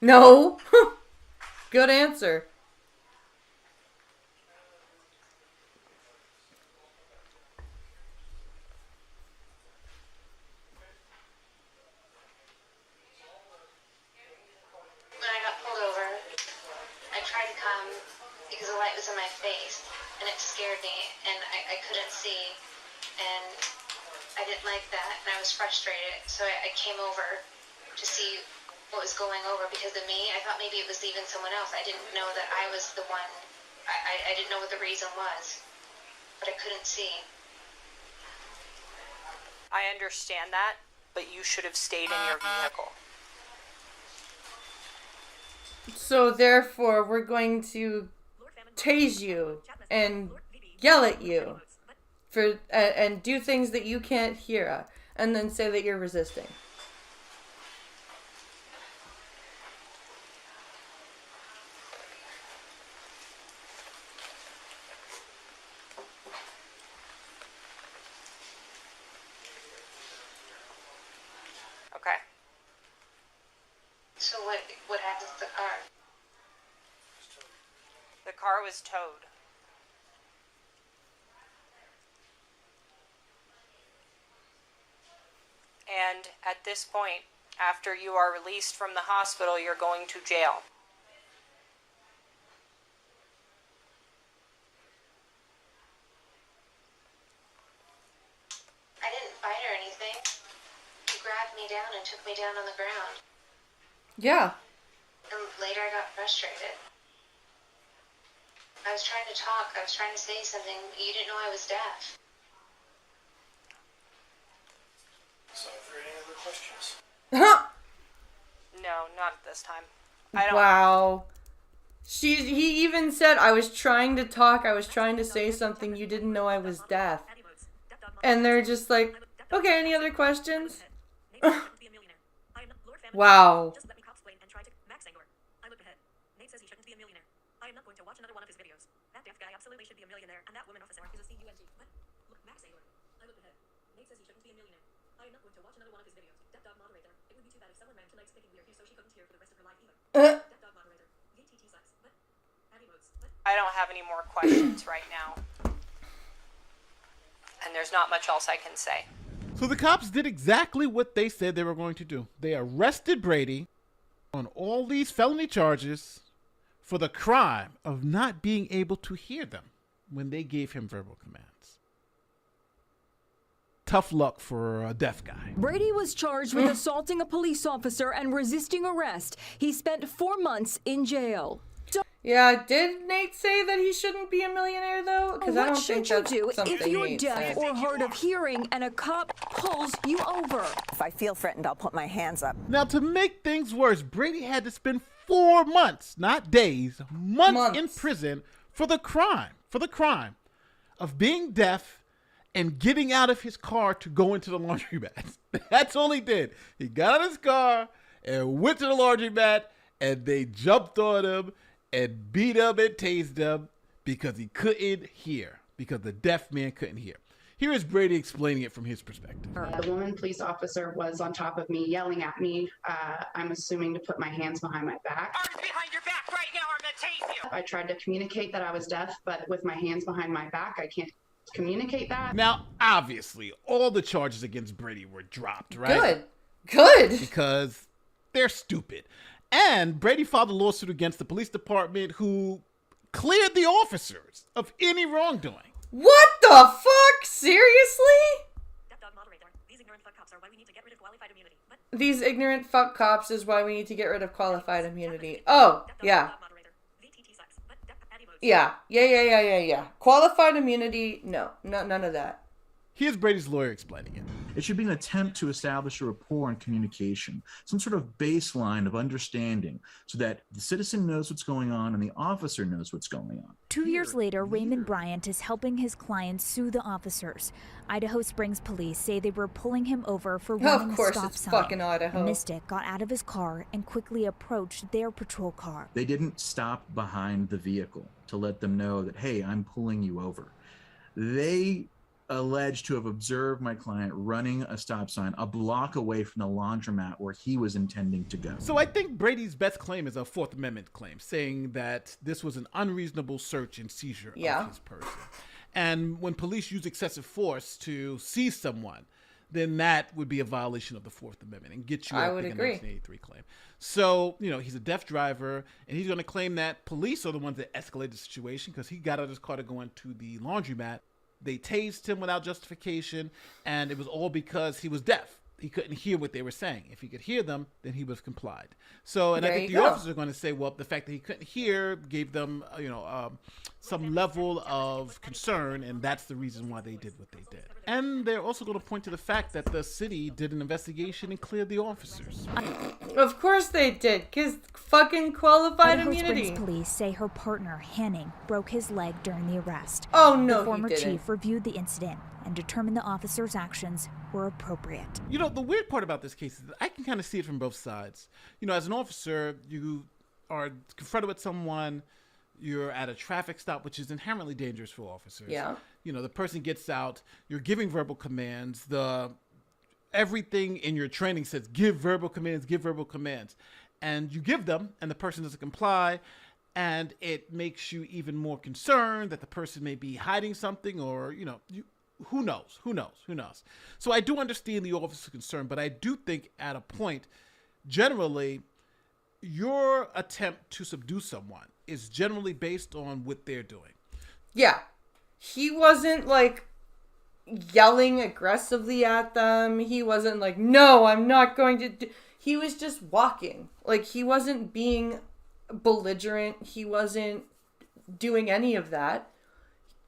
No. No. Good answer. When I got pulled over, I tried to come because the light was in my face, and it scared me, and I couldn't see, and I didn't like that, and I was frustrated, so I came over to see what was going over, because of me, I thought maybe it was even someone else. I didn't know that I was the one. I didn't know what the reason was, but I couldn't see. I understand that, but you should have stayed in your vehicle. So therefore, we're going to tase you and yell at you for and do things that you can't hear, and then say that you're resisting. Okay. So what happened to the car? The car was towed. And at this point, after you are released from the hospital, you're going to jail. I didn't fight or anything. He grabbed me down and took me down on the ground. Yeah. And later I got frustrated. I was trying to talk. I was trying to say something. You didn't know I was deaf. So, for any other questions? No, not this time. I don't. Wow. He even said, I was trying to talk, I was trying to say something, you didn't know I was deaf. And they're just like, okay, any other questions? Wow. just let me cop-explain and try to Max Angor. I look ahead. Nate says he shouldn't be a millionaire. I am not going to watch another one of his videos. That deaf guy absolutely should be a millionaire, and that woman officer is a CUNG. But look, Max Angor. I look ahead. Nate says he shouldn't be a millionaire. I am not going to watch another one of his videos. Deaf dog moderator. It would be too bad if someone ran tonight's picking weird so she couldn't hear for the rest of her life either. Deaf dog moderator. VTT sucks. But add emotes. But I don't have any more questions right now. And there's not much else I can say. So the cops did exactly what they said they were going to do. They arrested Brady on all these felony charges for the crime of not being able to hear them when they gave him verbal commands. tough luck for a deaf guy. Brady was charged with assaulting a police officer and resisting arrest. He spent 4 months in jail. Yeah, did Nate say that he shouldn't be a millionaire though? Because I don't think that's something if you're Nate deaf said. or hard of hearing and a cop pulls you over? If I feel threatened, I'll put my hands up. Now, to make things worse, Brady had to spend 4 months, not days, months in prison for the crime of being deaf and getting out of his car to go into the laundromat. That's all he did. He got out of his car and went to the laundromat, and they jumped on him and beat him and tased him because he couldn't hear, because the deaf man couldn't hear. Here is Brady explaining it from his perspective. The woman police officer was on top of me, yelling at me. I'm assuming to put my hands behind my back. Arms behind your back right now, or I'm gonna tase you. I tried to communicate that I was deaf, but with my hands behind my back, I can't communicate that. Now, obviously, all the charges against Brady were dropped, right? Good. Because they're stupid. And Brady filed a lawsuit against the police department, who cleared the officers of any wrongdoing. What the fuck? Seriously? Deaf dog moderator. These ignorant fuck cops are why we need to get rid of qualified immunity. But These ignorant fuck cops is why we need to get rid of qualified immunity. Oh, yeah. moderator. VTT sucks. But deaf Addy modes. Yeah. Qualified immunity, no, none of that. Here's Brady's lawyer explaining it. It should be an attempt to establish a rapport and communication, some sort of baseline of understanding so that the citizen knows what's going on and the officer knows what's going on. 2 years later, Raymond Bryant is helping his clients sue the officers. Idaho Springs police say they were pulling him over for running a stop sign. Fucking Idaho. Mystic got out of his car and quickly approached their patrol car. They didn't stop behind the vehicle to let them know that, hey, I'm pulling you over. They alleged to have observed my client running a stop sign a block away from the laundromat where he was intending to go. So I think Brady's best claim is a Fourth Amendment claim, saying that this was an unreasonable search and seizure of his person. And when police use excessive force to seize someone, then that would be a violation of the Fourth Amendment and get you a 1983 claim. So, he's a deaf driver, and he's going to claim that police are the ones that escalated the situation because he got out of his car to go into the laundromat. They tased him without justification, and it was all because he was deaf. He couldn't hear what they were saying. If he could hear them, then he would have complied. So, and I think the officers are going to say, well, the fact that he couldn't hear gave them, some level of concern, and that's the reason why they did what they did. And they're also going to point to the fact that the city did an investigation and cleared the officers. Of course they did, because fucking qualified Idaho immunity. Springs police say her partner, Hanning, broke his leg during the arrest. Oh, no, the former he didn't. chief reviewed the incident and determined the officer's actions were appropriate. The weird part about this case is that I can kind of see it from both sides. As an officer, you are confronted with someone, you're at a traffic stop, which is inherently dangerous for officers. Yeah. The person gets out, you're giving verbal commands, everything in your training says give verbal commands. And you give them, and the person doesn't comply, and it makes you even more concerned that the person may be hiding something, or, who knows? So I do understand the officer's concern, but I do think at a point, generally, your attempt to subdue someone is generally based on what they're doing. Yeah. He wasn't yelling aggressively at them. He wasn't like, no, I'm not going to do. He was just walking. He wasn't being belligerent. He wasn't doing any of that.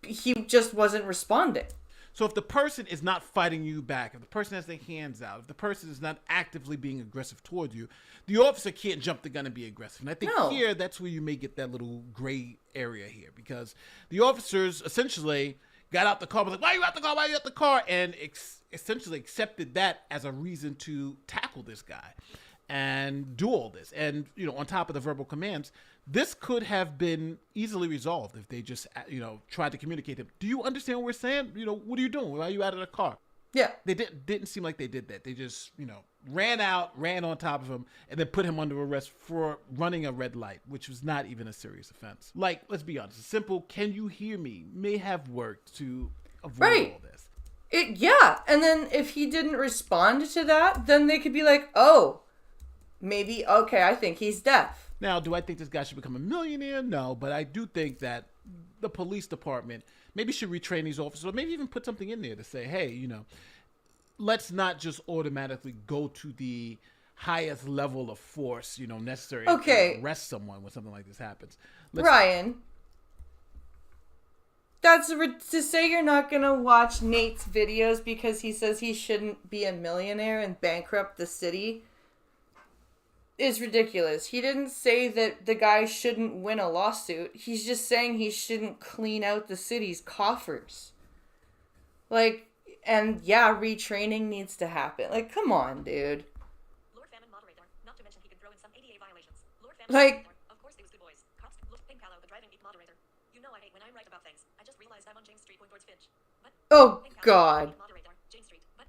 He just wasn't responding. So if the person is not fighting you back, if the person has their hands out, if the person is not actively being aggressive toward you, the officer can't jump the gun and be aggressive. And I think here, that's where you may get that little gray area here, because the officers essentially got out the car, was like, why are you out the car? Why are you out the car? And essentially accepted that as a reason to tackle this guy and do all this. And, on top of the verbal commands, this could have been easily resolved if they just, tried to communicate to him. Do you understand what we're saying? What are you doing? Why are you out of the car? Yeah. They didn't seem like they did that. They just, ran on top of him, and then put him under arrest for running a red light, which was not even a serious offense. Let's be honest, a simple, can you hear me, may have worked to avoid all this. And then if he didn't respond to that, then they could be like, oh, maybe, okay, I think he's deaf. Now, do I think this guy should become a millionaire? No, but I do think that the police department maybe should retrain these officers, or maybe even put something in there to say, hey, let's not just automatically go to the highest level of force, necessary Okay. to arrest someone when something like this happens. Ryan, to say you're not going to watch Nate's videos because he says he shouldn't be a millionaire and bankrupt the city is ridiculous. He didn't say that the guy shouldn't win a lawsuit. He's just saying he shouldn't clean out the city's coffers. Like, and yeah, retraining needs to happen. Like, come on, dude. Lord Famine moderator, not to mention he could throw in some ADA violations. Lord Famine Like, moderator, of course they was good boys. Cops, look, Pink Callow, the driving geek moderator. You know I hate when I'm right about things. I just realized I'm on James Street going towards Finch. But oh Pink Callow, God. moderator, James Street. But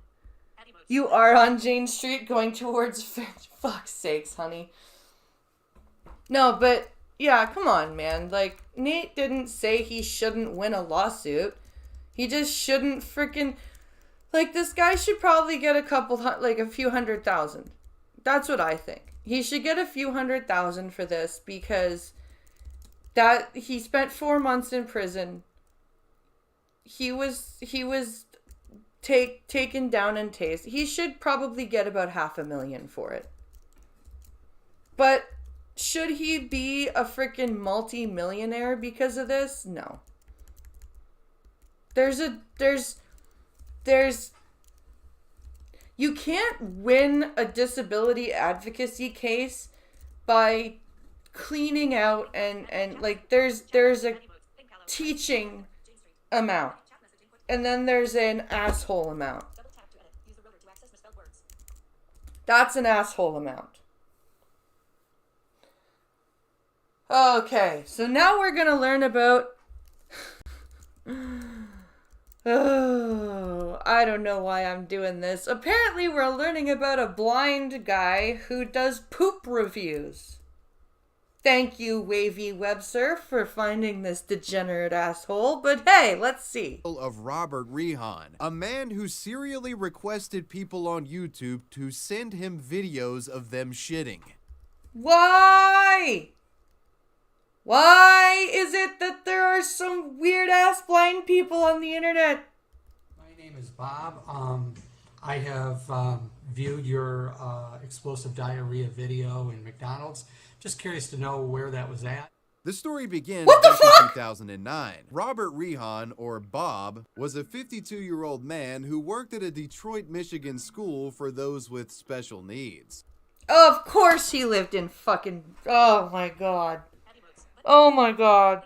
Addy Modes. You are on Jane Street going towards Finch. Fuck's sakes, honey. No, but yeah, come on, man. Like, Nate didn't say he shouldn't win a lawsuit. He just shouldn't freaking... Like, this guy should probably get a few $100,000. That's what I think. He should get a few $100,000 for this because he spent 4 months in prison. He was taken down and tased. He should probably get about $500,000 for it. But should he be a freaking multi-millionaire because of this? No. You can't win a disability advocacy case by cleaning out and like there's a teaching amount and then there's an asshole amount. That's an asshole amount. Okay, so now we're gonna learn about oh, I don't know why I'm doing this. Apparently we're learning about a blind guy who does poop reviews. Thank you, Wavy Webster, for finding this degenerate asshole, but hey, let's see. Of Robert Rehan, a man who serially requested people on YouTube to send him videos of them shitting. Why? Why is it that there are some weird-ass blind people on the internet? My name is Bob. I have viewed your explosive diarrhea video in McDonald's. Just curious to know where that was at. The story begins back in 2009. Robert Rehan, or Bob, was a 52-year-old man who worked at a Detroit, Michigan school for those with special needs. Of course he lived in fucking... Oh my god. Oh my god.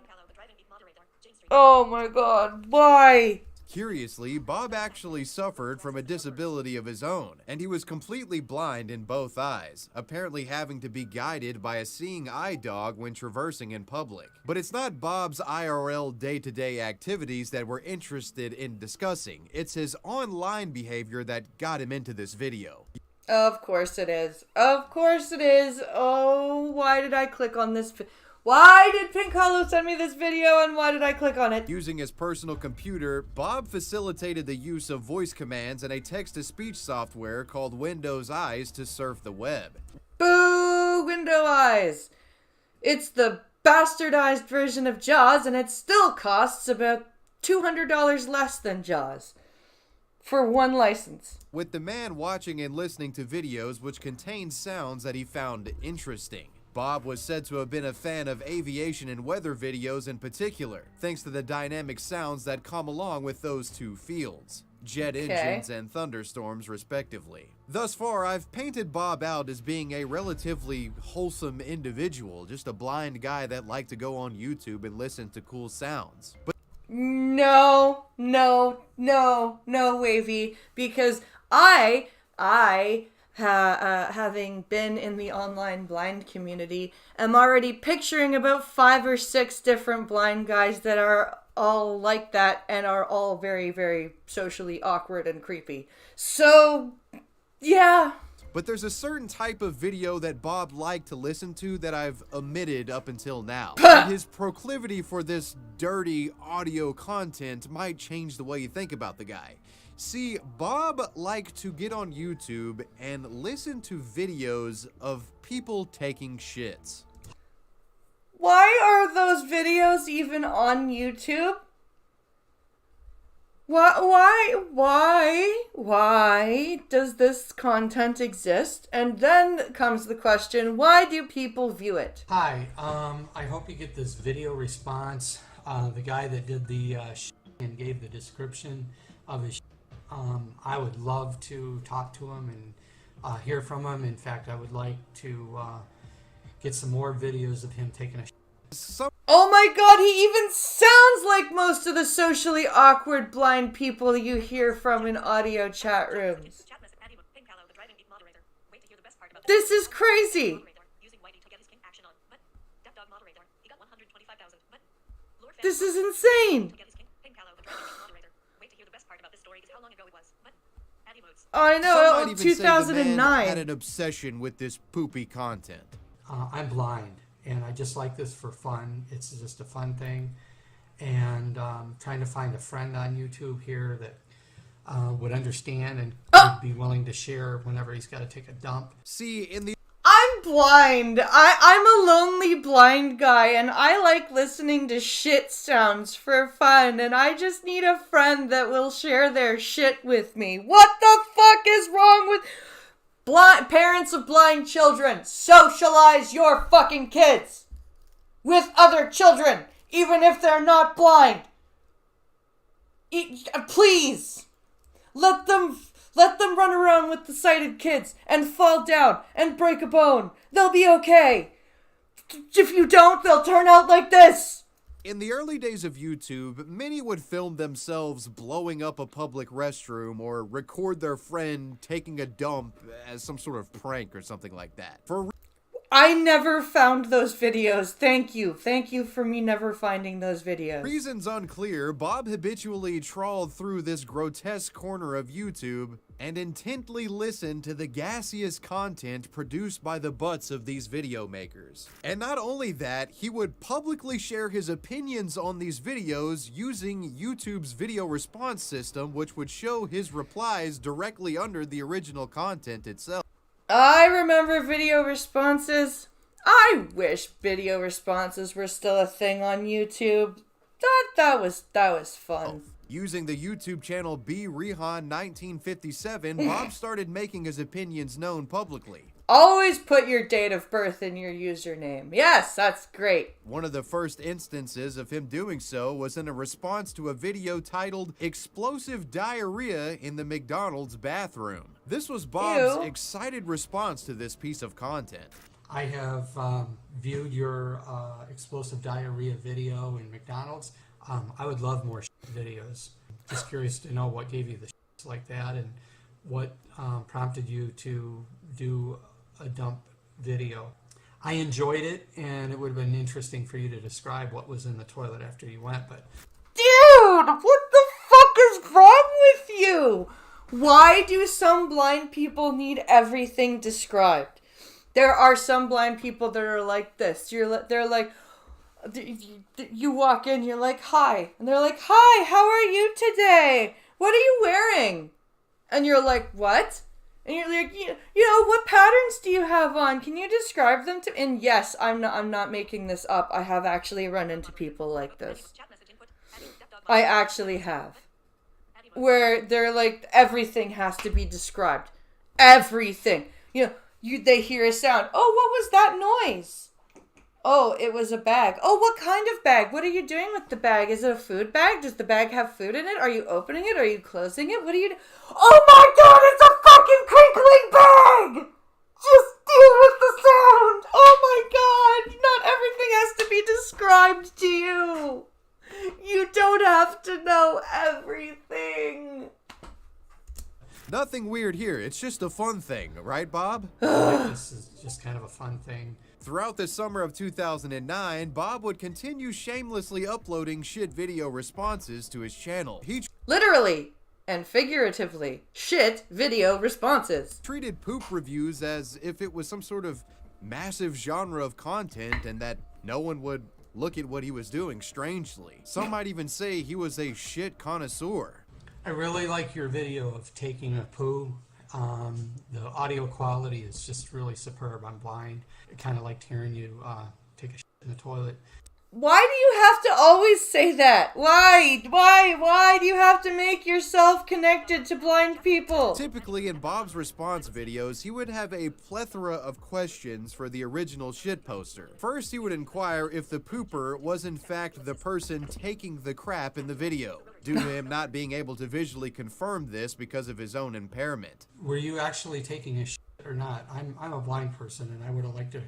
Oh my god. Why? Curiously, Bob actually suffered from a disability of his own, and he was completely blind in both eyes, apparently having to be guided by a seeing eye dog when traversing in public. But it's not Bob's IRL day-to-day activities that we're interested in discussing. It's his online behavior that got him into this video. Of course it is. Of course it is. Oh, why did I click on this? Why did Pink Hollow send me this video and why did I click on it? Using his personal computer, Bob facilitated the use of voice commands and a text-to-speech software called Windows Eyes to surf the web. Boo! Window Eyes! It's the bastardized version of Jaws and it still costs about $200 less than Jaws. For one license. With the man watching and listening to videos which contained sounds that he found interesting. Bob was said to have been a fan of aviation and weather videos in particular, thanks to the dynamic sounds that come along with those two fields. Jet engines and thunderstorms, respectively. Thus far, I've painted Bob out as being a relatively wholesome individual, just a blind guy that liked to go on YouTube and listen to cool sounds. But no, Wavy, because having been in the online blind community, I'm already picturing about 5 or 6 different blind guys that are all like that and are all very, very socially awkward and creepy. So, yeah. But there's a certain type of video that Bob liked to listen to that I've omitted up until now. And his proclivity for this dirty audio content might change the way you think about the guy. See, Bob liked to get on YouTube and listen to videos of people taking shits. Why are those videos even on YouTube? Why does this content exist? And then comes the question, why do people view it? Hi, I hope you get this video response. The guy that did the and gave the description of his I would love to talk to him and hear from him. In fact, I would like to get some more videos of him taking a Oh my god, he even sounds like most of the socially awkward blind people you hear from in audio chat rooms. This is crazy. This is insane. I know, Some might even say the man 2009. had an obsession with this poopy content. I'm blind, and I just like this for fun. It's just a fun thing, and trying to find a friend on YouTube here that would understand and would be willing to share whenever he's got to take a dump. See, in the I'm blind. I'm a lonely blind guy, and I like listening to shit sounds for fun, and I just need a friend that will share their shit with me. What the fuck is wrong with parents of blind children? Socialize your fucking kids with other children, even if they're not blind. Please, let them run around with the sighted kids and fall down and break a bone. They'll be okay. If you don't, they'll turn out like this. In the early days of YouTube, many would film themselves blowing up a public restroom or record their friend taking a dump as some sort of prank or something like that. I never found those videos. Thank you. Thank you for me never finding those videos. Reasons unclear, Bob habitually trawled through this grotesque corner of YouTube and intently listened to the gaseous content produced by the butts of these video makers. And not only that, he would publicly share his opinions on these videos using YouTube's video response system, which would show his replies directly under the original content itself. I remember video responses. I wish video responses were still a thing on YouTube. That was fun. Using the YouTube channel BRehan1957, Bob started making his opinions known publicly. Always put your date of birth in your username. Yes, that's great. One of the first instances of him doing so was in a response to a video titled Explosive Diarrhea in the McDonald's Bathroom. This was Bob's excited response to this piece of content. I have viewed your explosive diarrhea video in McDonald's. I would love more videos. Just curious to know what gave you the like that and what prompted you to do a dump video. I enjoyed it, and it would have been interesting for you to describe what was in the toilet after you went, but... Dude, what the fuck is wrong with you? Why do some blind people need everything described? There are some blind people that are like this. They're like, you walk in, you're like, hi. And they're like, hi, how are you today? What are you wearing? And you're like, what? And you're like, you know, what patterns do you have on? Can you describe them to? And yes, I'm not making this up. I have actually run into people like this. I actually have. Where they're like, everything has to be described. Everything. You know, they hear a sound. Oh, what was that noise? Oh, it was a bag. Oh, what kind of bag? What are you doing with the bag? Is it a food bag? Does the bag have food in it? Are you opening it? Are you closing it? What are you doing? Oh my god, it's a fucking crinkling bag! Just deal with the sound! Oh my god! Not everything has to be described to you! You don't have to know everything! Nothing weird here, it's just a fun thing, right, Bob? This is just kind of a fun thing. Throughout the summer of 2009, Bob would continue shamelessly uploading shit video responses to his channel. He literally and figuratively, shit video responses. Treated poop reviews as if it was some sort of massive genre of content and that no one would look at what he was doing strangely. Some might even say he was a shit connoisseur. I really like your video of taking a poo. The audio quality is just really superb. I'm blind. I kind of liked hearing you take a shit in the toilet. Why do you have to always say that? Why do you have to make yourself connected to blind people? Typically, in Bob's response videos, he would have a plethora of questions for the original shitposter. First, he would inquire if the pooper was in fact the person taking the crap in the video, due to him not being able to visually confirm this because of his own impairment. Were you actually taking a shit or not? I'm a blind person, and I would have liked to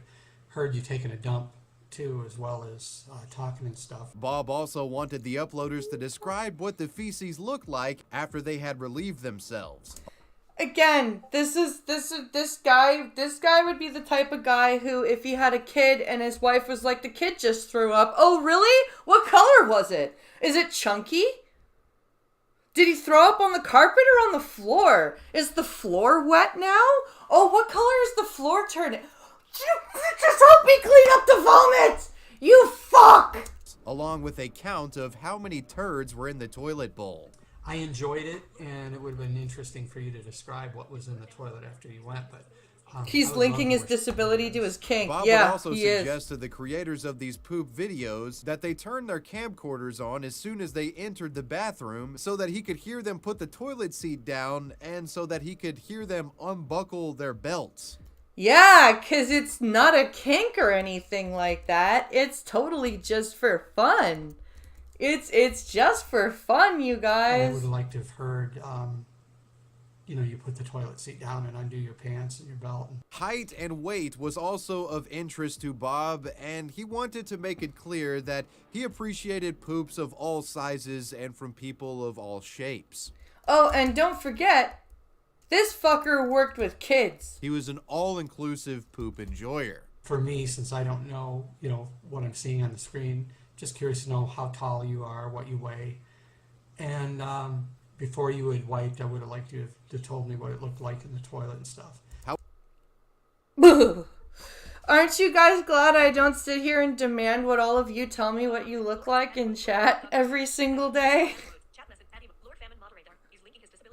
heard you taking a dump too, as well as talking and stuff. Bob also wanted the uploaders to describe what the feces looked like after they had relieved themselves. Again, this guy would be the type of guy who, if he had a kid and his wife was like, the kid just threw up. Oh, really? What color was it? Is it chunky? Did he throw up on the carpet or on the floor? Is the floor wet now? Oh, what color is the floor turning? Just help me clean up the vomit! You fuck! Along with a count of how many turds were in the toilet bowl. I enjoyed it, and it would have been interesting for you to describe what was in the toilet after you went, but... He's linking his disability to his kink. Bob would also suggest to the creators of these poop videos that they turn their camcorders on as soon as they entered the bathroom so that he could hear them put the toilet seat down and so that he could hear them unbuckle their belts. Yeah, because it's not a kink or anything like that. It's totally just for fun. It's just for fun, you guys. I would like to have heard, you put the toilet seat down and undo your pants and your belt. Height and weight was also of interest to Bob, and he wanted to make it clear that he appreciated poops of all sizes and from people of all shapes. Oh, and don't forget, this fucker worked with kids. He was an all-inclusive poop enjoyer. For me, since I don't know, what I'm seeing on the screen, just curious to know how tall you are, what you weigh. And before you had wiped, I would have liked you to told me what it looked like in the toilet and stuff. Aren't you guys glad I don't sit here and demand what all of you tell me what you look like in chat every single day?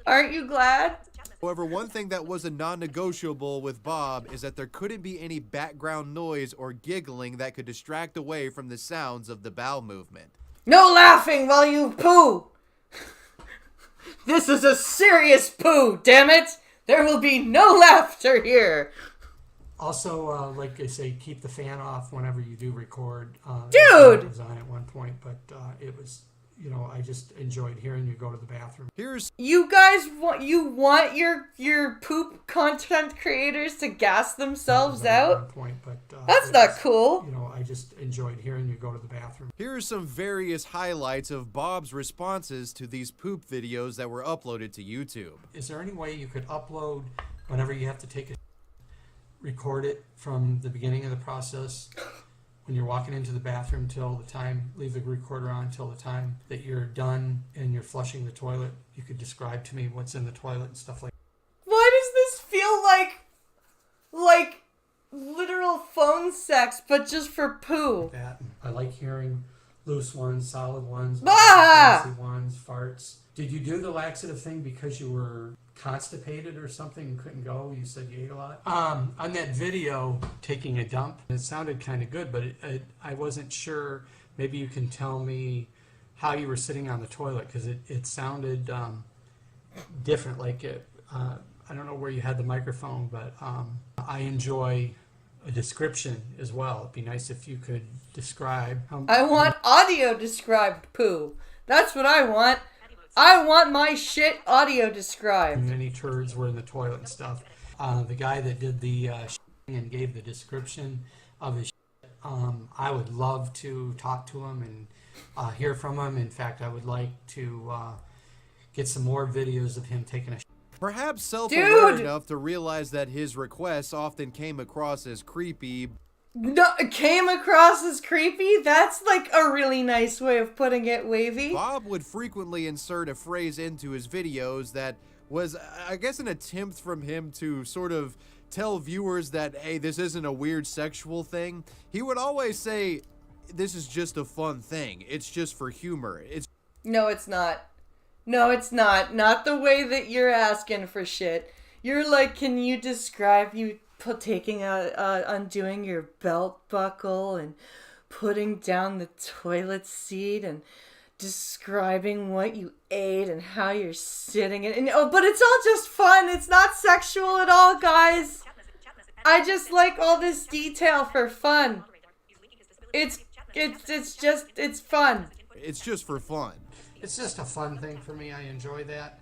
Aren't you glad? However, one thing that was a non-negotiable with Bob is that there couldn't be any background noise or giggling that could distract away from the sounds of the bowel movement. No laughing while you poo! This is a serious poo, damn it! There will be no laughter here! Also, like I say, keep the fan off whenever you do record. Dude! It was on at one point, but it was... I just enjoyed hearing you go to the bathroom. You guys want your poop content creators to gas themselves out? That's not cool. I just enjoyed hearing you go to the bathroom. Here are some various highlights of Bob's responses to these poop videos that were uploaded to YouTube. Is there any way you could upload whenever you have to take a record it from the beginning of the process? When you're walking into the bathroom till the time, leave the recorder on till the time that you're done and you're flushing the toilet, you could describe to me what's in the toilet and stuff like that. Why does this feel like literal phone sex, but just for poo? I like hearing loose ones, solid ones, fancy ones, farts. Did you do the laxative thing because you were constipated or something and couldn't go? You said you ate a lot. On that video, taking a dump, it sounded kind of good, but I wasn't sure. Maybe you can tell me how you were sitting on the toilet, because it sounded different. Like I don't know where you had the microphone, but I enjoy a description as well. It'd be nice if you could describe. I want audio described poo. That's what I want. I want my shit audio described. Many turds were in the toilet and stuff. The guy that did the and gave the description of his shit, I would love to talk to him and hear from him. In fact, I would like to get some more videos of him taking a shit. Perhaps self-aware enough to realize that his requests often came across as creepy. No, came across as creepy? That's like a really nice way of putting it, Wavy. Bob would frequently insert a phrase into his videos that was, I guess, an attempt from him to sort of tell viewers that, hey, this isn't a weird sexual thing. He would always say, this is just a fun thing. It's just for humor. No, it's not. No, it's not. Not the way that you're asking for shit. You're like, can you describe you taking undoing your belt buckle and putting down the toilet seat and describing what you ate and how you're sitting and oh, but it's all just fun. It's not sexual at all, guys. I just like all this detail for fun. It's fun. It's just for fun. It's just a fun thing for me. I enjoy that.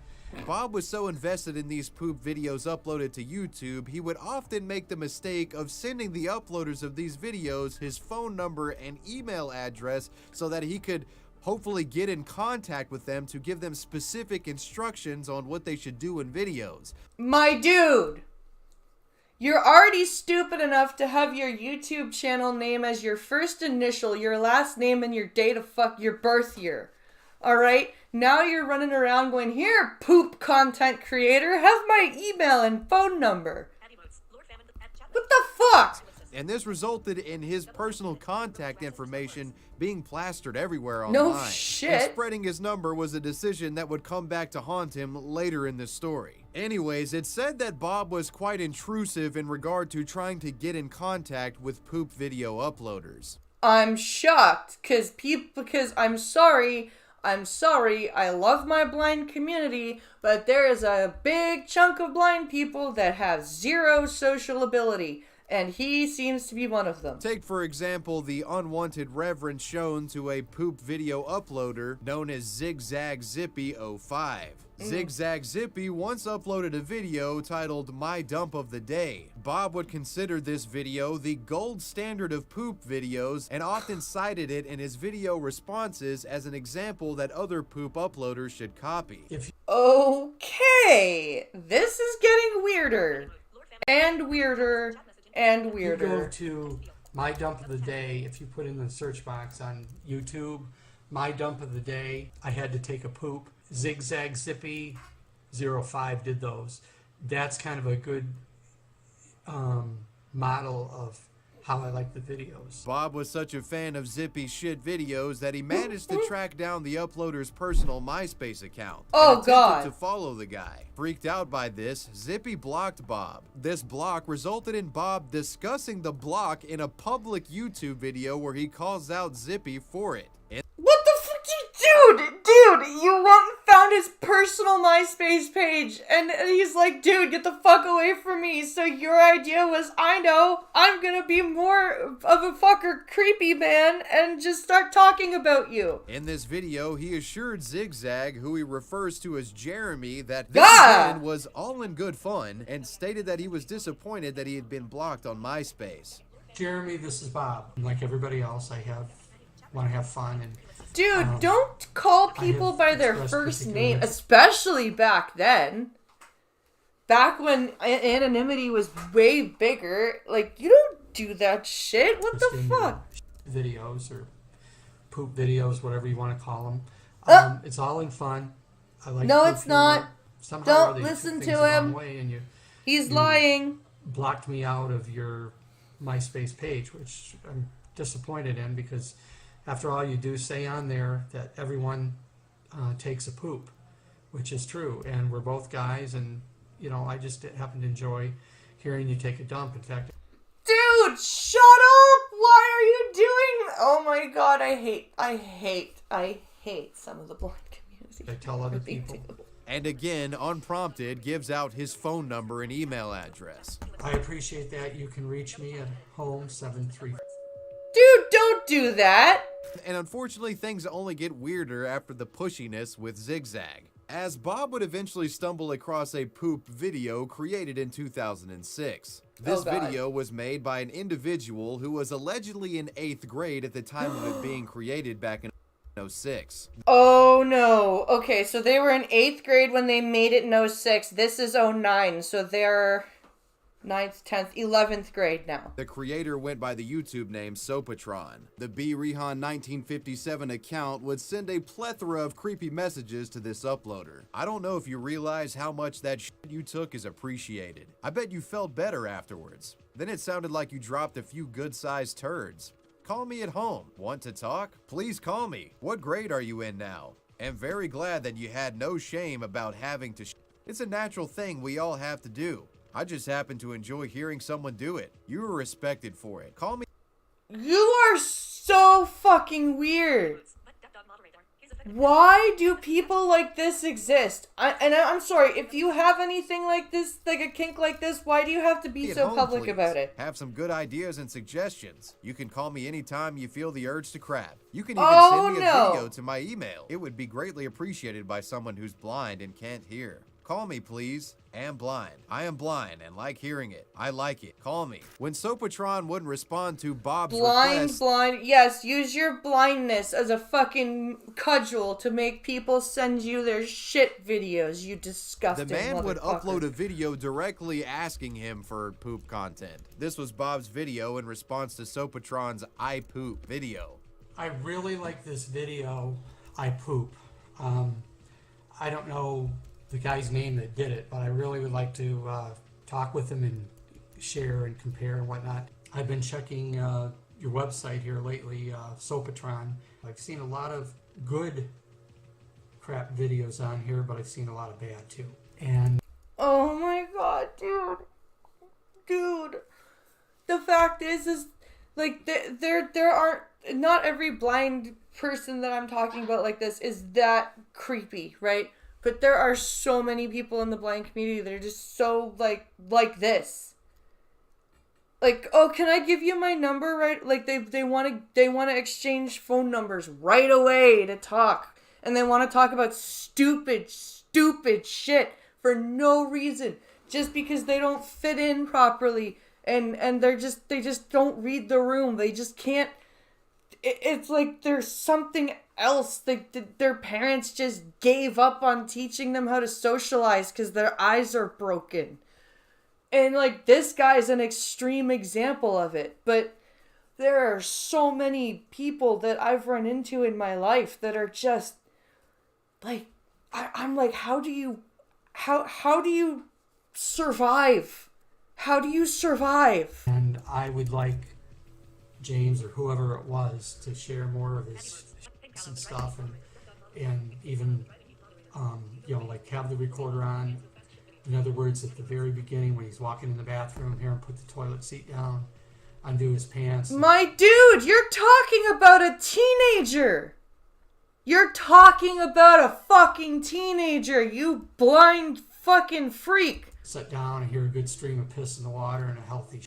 Bob was so invested in these poop videos uploaded to YouTube, he would often make the mistake of sending the uploaders of these videos his phone number and email address so that he could hopefully get in contact with them to give them specific instructions on what they should do in videos. My dude, you're already stupid enough to have your YouTube channel name as your first initial, your last name, and your date of your birth year. Alright? Now you're running around going, here, poop content creator, have my email and phone number. What the fuck? And this resulted in his personal contact information being plastered everywhere online. No shit. And spreading his number was a decision that would come back to haunt him later in the story. Anyways, it's said that Bob was quite intrusive in regard to trying to get in contact with poop video uploaders. I'm shocked, because I'm sorry, I love my blind community, but there is a big chunk of blind people that have zero social ability, and he seems to be one of them. Take, for example, the unwanted reverence shown to a poop video uploader known as Zigzag Zippy 05. Zigzag Zippy once uploaded a video titled My Dump of the Day. Bob would consider this video the gold standard of poop videos and often cited it in his video responses as an example that other poop uploaders should copy. Okay, this is getting weirder and weirder and weirder. You go to My Dump of the Day, if you put in the search box on YouTube, My Dump of the Day, I had to take a poop. Zigzag Zippy 05 did those. That's kind of a good model of how I like the videos. Bob was such a fan of Zippy's shit videos that he managed to track down the uploader's personal MySpace account. Oh, and God. to follow the guy. Freaked out by this, Zippy blocked Bob. This block resulted in Bob discussing the block in a public YouTube video where he calls out Zippy for it. What the fuck, dude, you went and found his personal MySpace page, and he's like, dude, get the fuck away from me. So your idea was, I know, I'm gonna be more of a fucker creepy man and just start talking about you. In this video, he assured Zigzag, who he refers to as Jeremy, that this plan was all in good fun, and stated that he was disappointed that he had been blocked on MySpace. Jeremy, this is Bob. Like everybody else, want to have fun. And dude, don't call people by their first name, especially back then. Back when anonymity was way bigger. Like, you don't do that shit. What the fuck? Videos or poop videos, whatever you want to call them. It's all in fun. I like. No, it's not. Somehow don't listen to him. He's lying. Blocked me out of your MySpace page, which I'm disappointed in, because after all, you do say on there that everyone takes a poop, which is true, and we're both guys, and you know, I just happen to enjoy hearing you take a dump. In fact, dude, shut up! Why are you doing? Oh my god, I hate some of the blind community. I tell other people. And again, unprompted, gives out his phone number and email address. I appreciate that. You can reach me at home 73. Dude, don't do that! And unfortunately, things only get weirder after the pushiness with Zigzag, as Bob would eventually stumble across a poop video created in 2006. This video was made by an individual who was allegedly in 8th grade at the time of it being created back in 06. Oh no. Okay, so they were in 8th grade when they made it in 06. This is 09, so they're 9th, 10th, 11th grade now. The creator went by the YouTube name Sopatron. The B. Rehan 1957 account would send a plethora of creepy messages to this uploader. I don't know if you realize how much that shit you took is appreciated. I bet you felt better afterwards. Then it sounded like you dropped a few good-sized turds. Call me at home. Want to talk? Please call me. What grade are you in now? Am very glad that you had no shame about having to It's a natural thing we all have to do. I just happen to enjoy hearing someone do it. You were respected for it. Call me. You are so fucking weird. Why do people like this exist? I'm sorry, if you have anything like this, like a kink like this, why do you have to be At so home, public please. about it? Have some good ideas and suggestions. You can call me anytime you feel the urge to crap. You can even send me a video to my email. It would be greatly appreciated by someone who's blind and can't hear. Call me, please. Am blind. I am blind and like hearing it. I like it. Call me. When Sopatron wouldn't respond to Bob's request... Blind. Yes, use your blindness as a fucking cudgel to make people send you their shit videos, you disgusting The man would motherfucker. upload a video directly asking him for poop content. This was Bob's video in response to Sopatron's I poop video. I really like this video, I poop. I don't know the guy's name that did it, but I really would like to talk with him and share and compare and whatnot. I've been checking your website here lately, Sopatron. I've seen a lot of good crap videos on here, but I've seen a lot of bad too. And oh my god, dude. The fact is like there aren't, not every blind person that I'm talking about like this is that creepy, right? But there are so many people in the blind community that are just so like this. Like, oh, can I give you my number, right? Like they want to exchange phone numbers right away to talk, and they want to talk about stupid shit for no reason, just because they don't fit in properly, and they just don't read the room. They just can't. It's like there's something else. Their parents just gave up on teaching them how to socialize because their eyes are broken. And like this guy's an extreme example of it. But there are so many people that I've run into in my life that are just like, I'm like, how do you survive? How do you survive? And I would like James or whoever it was to share more of his and stuff, and even you know, like have the recorder on. In other words, at the very beginning when he's walking in the bathroom here, and put the toilet seat down, undo his pants. My dude, you're talking about a teenager. You're talking about a fucking teenager, you blind fucking freak. Sit down and hear a good stream of piss in the water and a healthy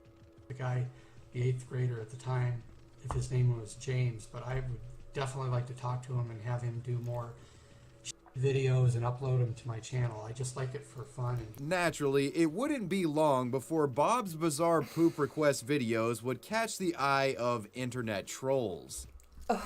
the guy, the 8th grader at the time, if his name was James, but I would definitely like to talk to him and have him do more videos and upload them to my channel. I just like it for fun. Naturally, it wouldn't be long before Bob's bizarre poop request videos would catch the eye of internet trolls. Ugh.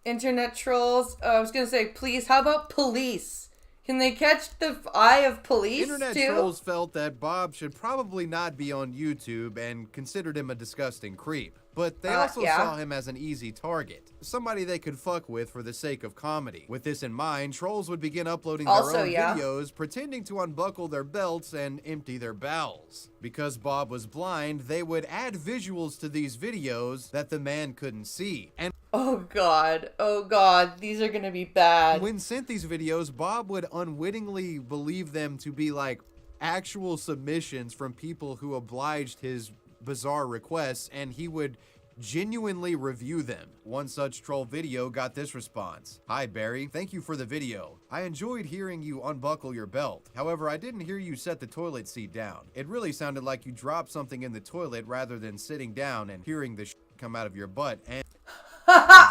Internet trolls? I was gonna say, please, how about police? Can they catch the eye of police Internet too? trolls felt that Bob should probably not be on YouTube and considered him a disgusting creep. But they also saw him as an easy target, somebody they could fuck with for the sake of comedy. With this in mind, trolls would begin uploading their own videos, pretending to unbuckle their belts and empty their bowels. Because Bob was blind, they would add visuals to these videos that the man couldn't see. And oh god, these are gonna be bad. when sent these videos, Bob would unwittingly believe them to be like actual submissions from people who obliged his bizarre requests, and he would genuinely review them. One such troll video got this response. Hi Barry, thank you for the video. I enjoyed hearing you unbuckle your belt. However, I didn't hear you set the toilet seat down. It really sounded like you dropped something in the toilet rather than sitting down and hearing the shit come out of your butt and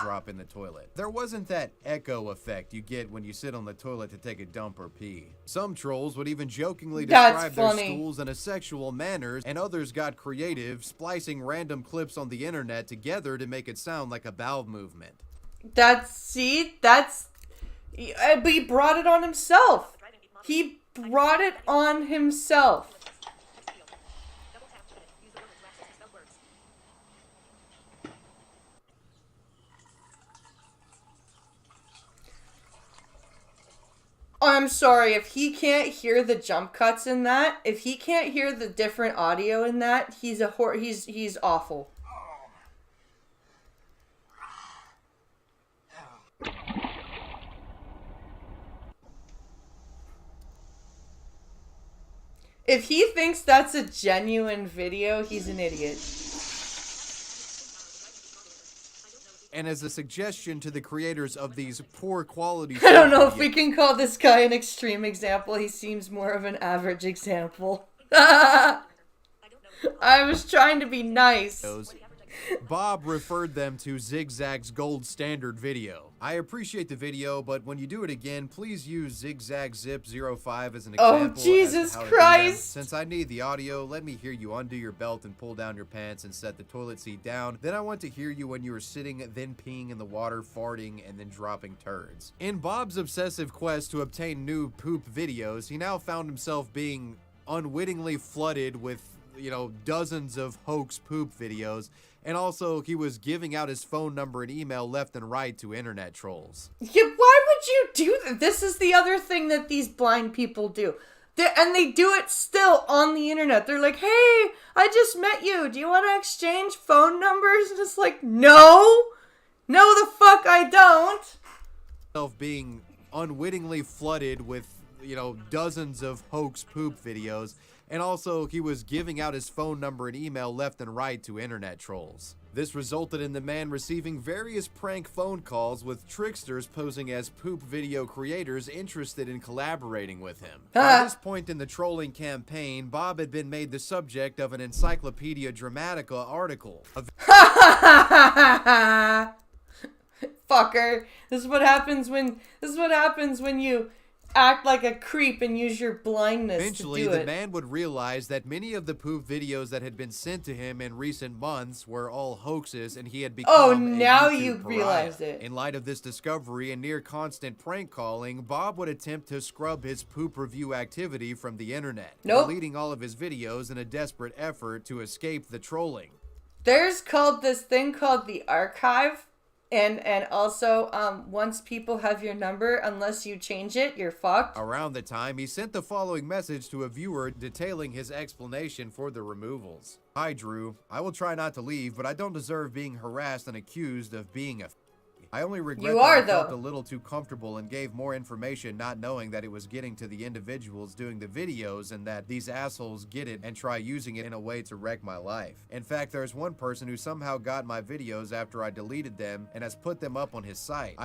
drop in the toilet. There wasn't that echo effect you get when you sit on the toilet to take a dump or pee. Some trolls would even jokingly describe their stools in a sexual manner, and others got creative, splicing random clips on the internet together to make it sound like a bowel movement. But he brought it on himself. He brought it on himself. I'm sorry, if he can't hear the jump cuts in that, if he can't hear the different audio in that, he's awful. If he thinks that's a genuine video, he's an idiot. And as a suggestion to the creators of these poor quality I don't know if we can call this guy an extreme example. He seems more of an average example. I was trying to be nice. Bob referred them to Zigzag's gold standard video. I appreciate the video, but when you do it again, please use Zigzag Zip 05 as an example. Oh, Jesus Christ! Since I need the audio, let me hear you undo your belt and pull down your pants and set the toilet seat down. Then I want to hear you when you are sitting, then peeing in the water, farting, and then dropping turds. In Bob's obsessive quest to obtain new poop videos, he now found himself being unwittingly flooded with, you know, dozens of hoax poop videos. And also, he was giving out his phone number and email left and right to internet trolls. Yeah, why would you do that? This is the other thing that these blind people do. And they do it still on the internet. They're like, hey, I just met you. Do you want to exchange phone numbers? And it's like, no. No, the fuck I don't. Being unwittingly flooded with, you know, dozens of hoax poop videos. And also, he was giving out his phone number and email left and right to internet trolls. This resulted in the man receiving various prank phone calls with tricksters posing as poop video creators interested in collaborating with him. At this point in the trolling campaign, Bob had been made the subject of an Encyclopedia Dramatica article. Fucker. This is what happens when you act like a creep and use your blindness Eventually, to do it. the man would realize that many of the poop videos that had been sent to him in recent months were all hoaxes, and he had become Oh, a now YouTube you pariah. realized it. In light of this discovery and near constant prank calling, Bob would attempt to scrub his poop review activity from the internet, deleting all of his videos in a desperate effort to escape the trolling. There's this thing called the archive. And also, once people have your number, unless you change it, you're fucked. Around the time, he sent the following message to a viewer detailing his explanation for the removals. Hi, Drew. I will try not to leave, but I don't deserve being harassed and accused of being a I only regret that I felt a little too comfortable and gave more information not knowing that it was getting to the individuals doing the videos and that these assholes get it and try using it in a way to wreck my life. In fact, there's one person who somehow got my videos after I deleted them and has put them up on his site.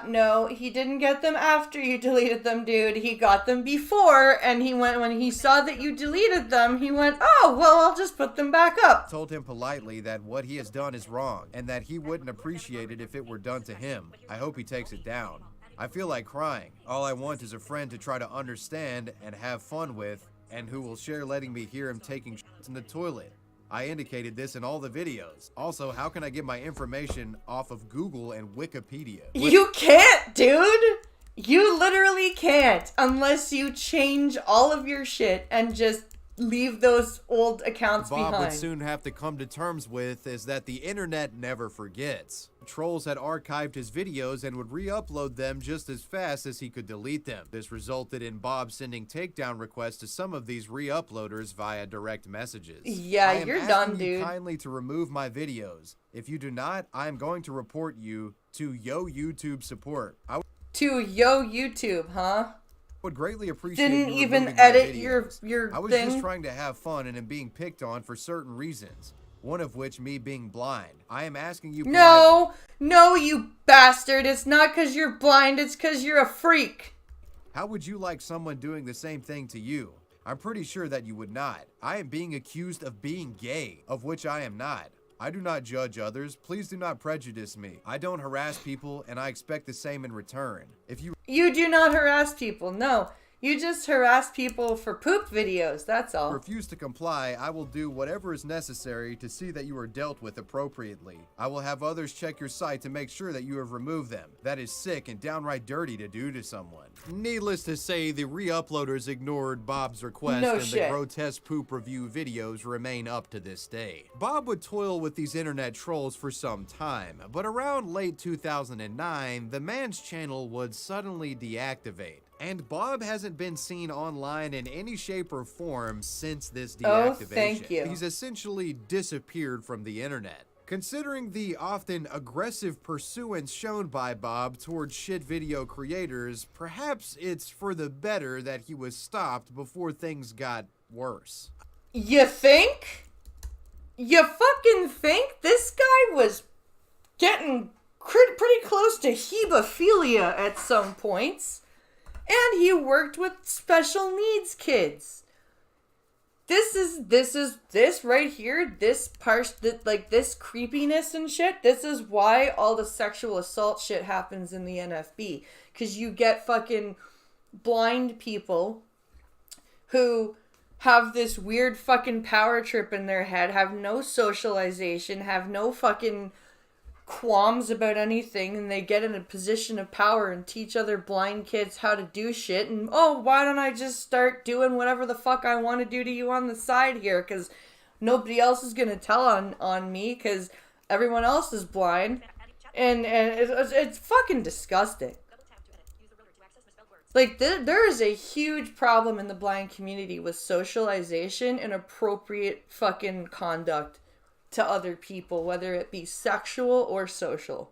No, he didn't get them after you deleted them, dude. He got them before, and when he saw that you deleted them, he went, oh, well, I'll just put them back up. Told him politely that what he has done is wrong and that he wouldn't appreciate it if it were done to him. I hope he takes it down. I feel like crying. All I want is a friend to try to understand and have fun with, and who will share letting me hear him taking shits in the toilet. I indicated this in all the videos. Also, how can I get my information off of Google and Wikipedia? You can't, dude! You literally can't unless you change all of your shit and just leave those old accounts behind. Bob would soon have to come to terms with is that the internet never forgets. Trolls had archived his videos and would re-upload them just as fast as he could delete them. This resulted in Bob sending takedown requests to some of these re-uploaders via direct messages. Yeah, you're done, dude. Kindly to remove my videos. If you do not, I am going to report you to Yo YouTube support. To Yo YouTube, huh? Would greatly appreciate Didn't you even removing my edit videos. your I was thing. just trying to have fun and am being picked on for certain reasons. One of which me being blind. I am asking you No, you bastard. It's not because you're blind, it's because you're a freak. How would you like someone doing the same thing to you? I'm pretty sure that you would not. I am being accused of being gay, of which I am not. I do not judge others. Please do not prejudice me. I don't harass people, and I expect the same in return. You do not harass people, no. You just harass people for poop videos, that's all. Refuse to comply, I will do whatever is necessary to see that you are dealt with appropriately. I will have others check your site to make sure that you have removed them. That is sick and downright dirty to do to someone. Needless to say, the re-uploaders ignored Bob's request the grotesque poop review videos remain up to this day. Bob would toil with these internet trolls for some time, but around late 2009, the man's channel would suddenly deactivate. And Bob hasn't been seen online in any shape or form since this deactivation. Oh, thank you. He's essentially disappeared from the internet. Considering the often aggressive pursuance shown by Bob towards shit video creators, perhaps it's for the better that he was stopped before things got worse. You think? You fucking think? This guy was getting pretty close to hebephilia at some points. And he worked with special needs kids. This right here, this part, like this creepiness and shit, this is why all the sexual assault shit happens in the NFB. Because you get fucking blind people who have this weird fucking power trip in their head, have no socialization, have no fucking qualms about anything, and they get in a position of power and teach other blind kids how to do shit, and oh, why don't I just start doing whatever the fuck I want to do to you on the side here, because nobody else is gonna tell on me, because everyone else is blind, and it's fucking disgusting. Like, there is a huge problem in the blind community with socialization and appropriate fucking conduct to other people, whether it be sexual or social.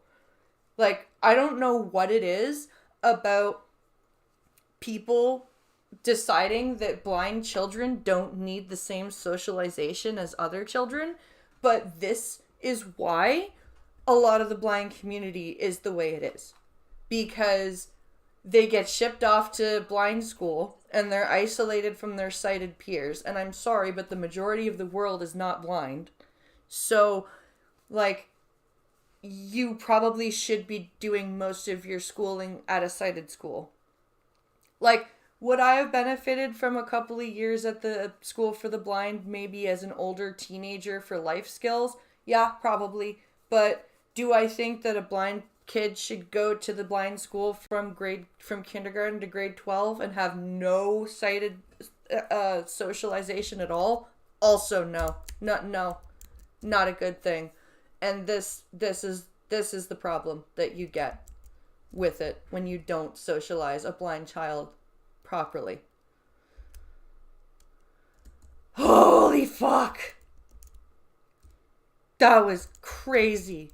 Like, I don't know what it is about people deciding that blind children don't need the same socialization as other children, but this is why a lot of the blind community is the way it is. Because they get shipped off to blind school and they're isolated from their sighted peers. And I'm sorry, but the majority of the world is not blind. So, like, you probably should be doing most of your schooling at a sighted school. Like, would I have benefited from a couple of years at the school for the blind, maybe as an older teenager for life skills? Yeah, probably. But do I think that a blind kid should go to the blind school from kindergarten to grade 12 and have no sighted socialization at all? Also, no. Not a good thing. And this is the problem that you get with it when you don't socialize a blind child properly. Holy fuck! That was crazy.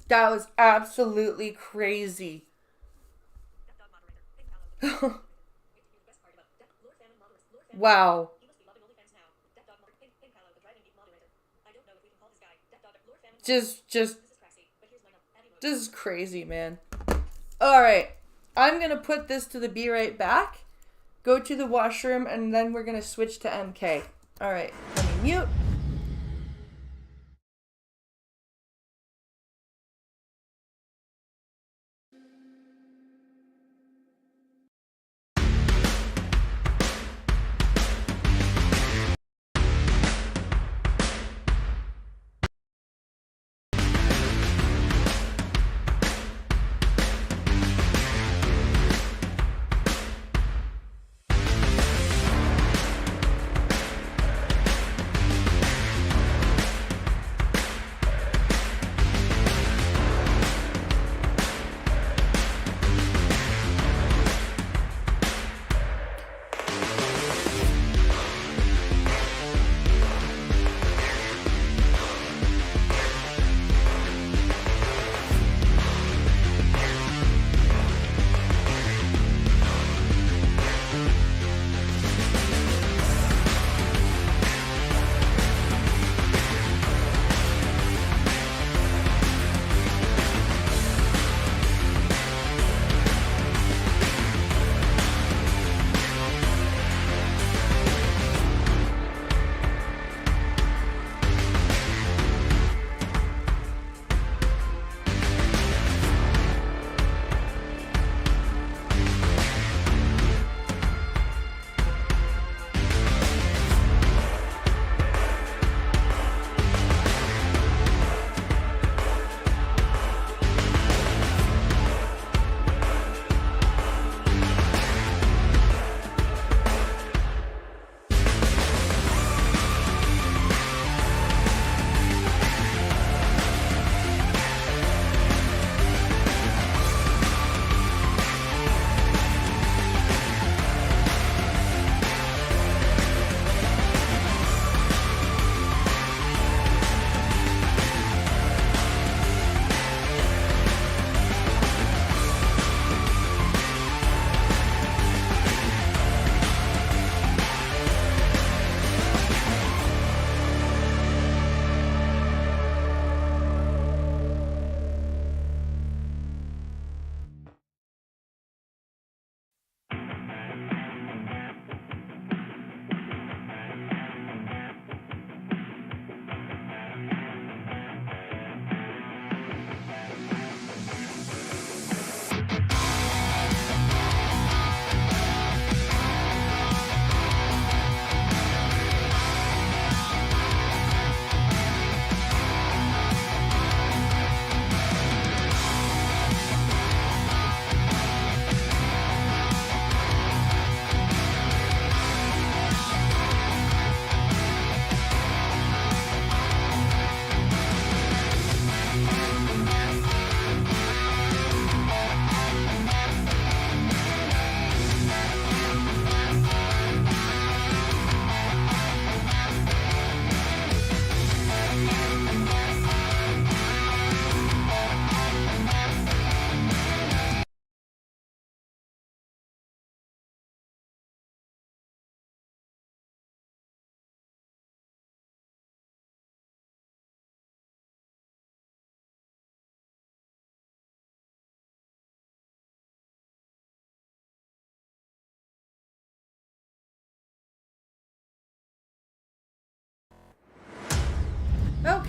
That was absolutely crazy. Wow. Just, this is crazy, man. Alright, I'm gonna put this to the be right back, go to the washroom, and then we're gonna switch to MK. Alright, let me mute.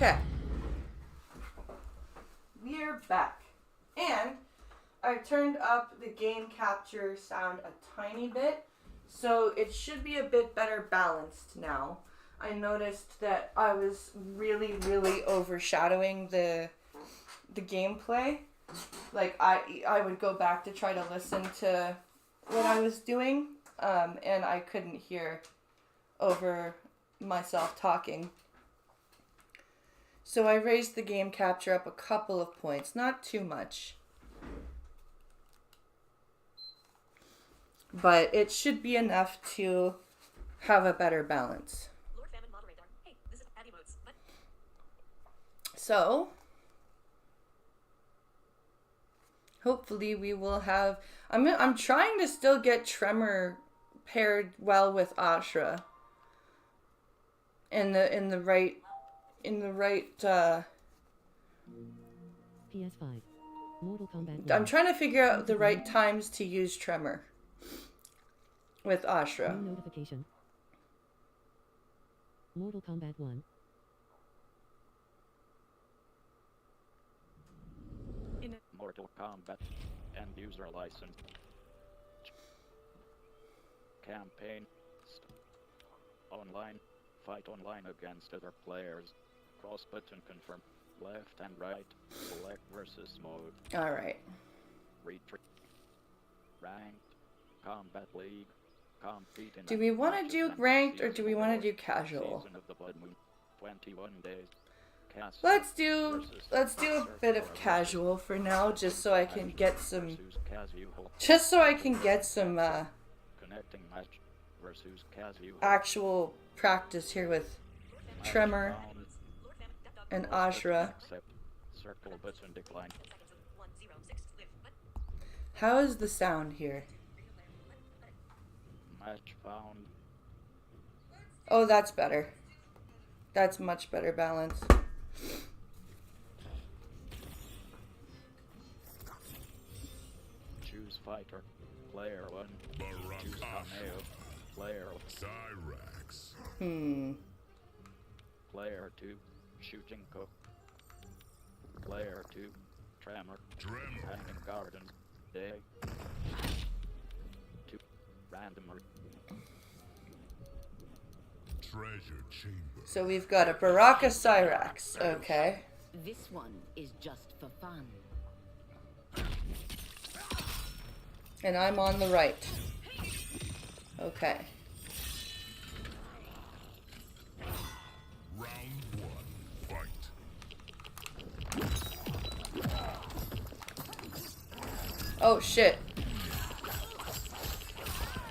Okay. We're back. And I turned up the game capture sound a tiny bit, so it should be a bit better balanced now. I noticed that I was really overshadowing the gameplay. Like, I would go back to try to listen to what I was doing, and I couldn't hear over myself talking. So I raised the game capture up a couple of points, not too much. But it should be enough to have a better balance. So, hopefully we will have... I'm trying to still get Tremor paired well with Ashra. In the right PS5. Mortal Kombat. I'm trying to figure out the right times to use Tremor with Ashra. New notification. Mortal Kombat 1. Mortal Kombat end user license. Campaign. Online. Fight online against other players. Cross button confirm. Left and right. Select versus mode. Alright. Retreat. Ranked. Combat League. Compete in Do we want to do ranked or do we want to do casual? Season of the Blood Moon. 21 days. Let's do a bit of casual for now, just so I can get some Connecting match versus casual. actual practice here with Tremor and Ashra. Circle button decline. How is the sound here? Match found. Oh, that's better. That's much better balance. Choose fighter. Player 1. Choose cameo. Player Cyrax. Player 2. Shooting cook. Player 2. Tremor. Hanging Gardens. Day. 2. Random. Treasure chamber. So we've got a Baraka Cyrax. Okay. This one is just for fun. And I'm on the right. Okay. Round 1, fight. Oh shit.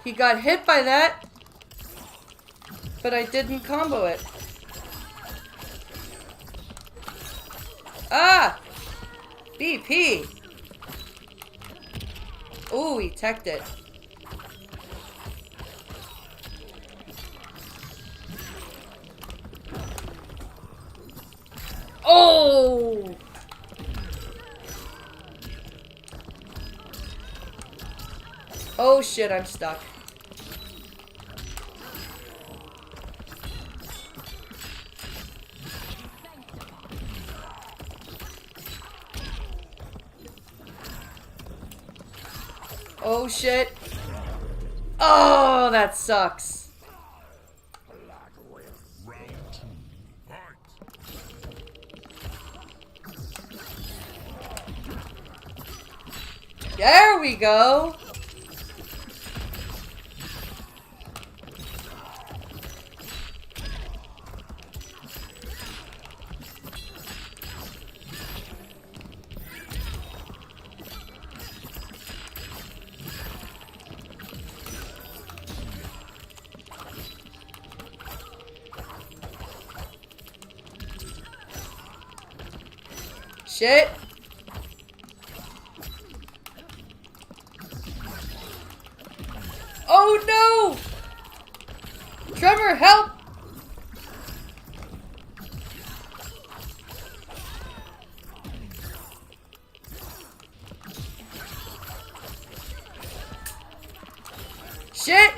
He got hit by that, but I didn't combo it. Ah! BP! Ooh, he teched it. Oh! Oh shit, I'm stuck. Oh shit. Oh, that sucks. Round 2, fight. There we go. Shit. Oh no! Trevor, help! Shit!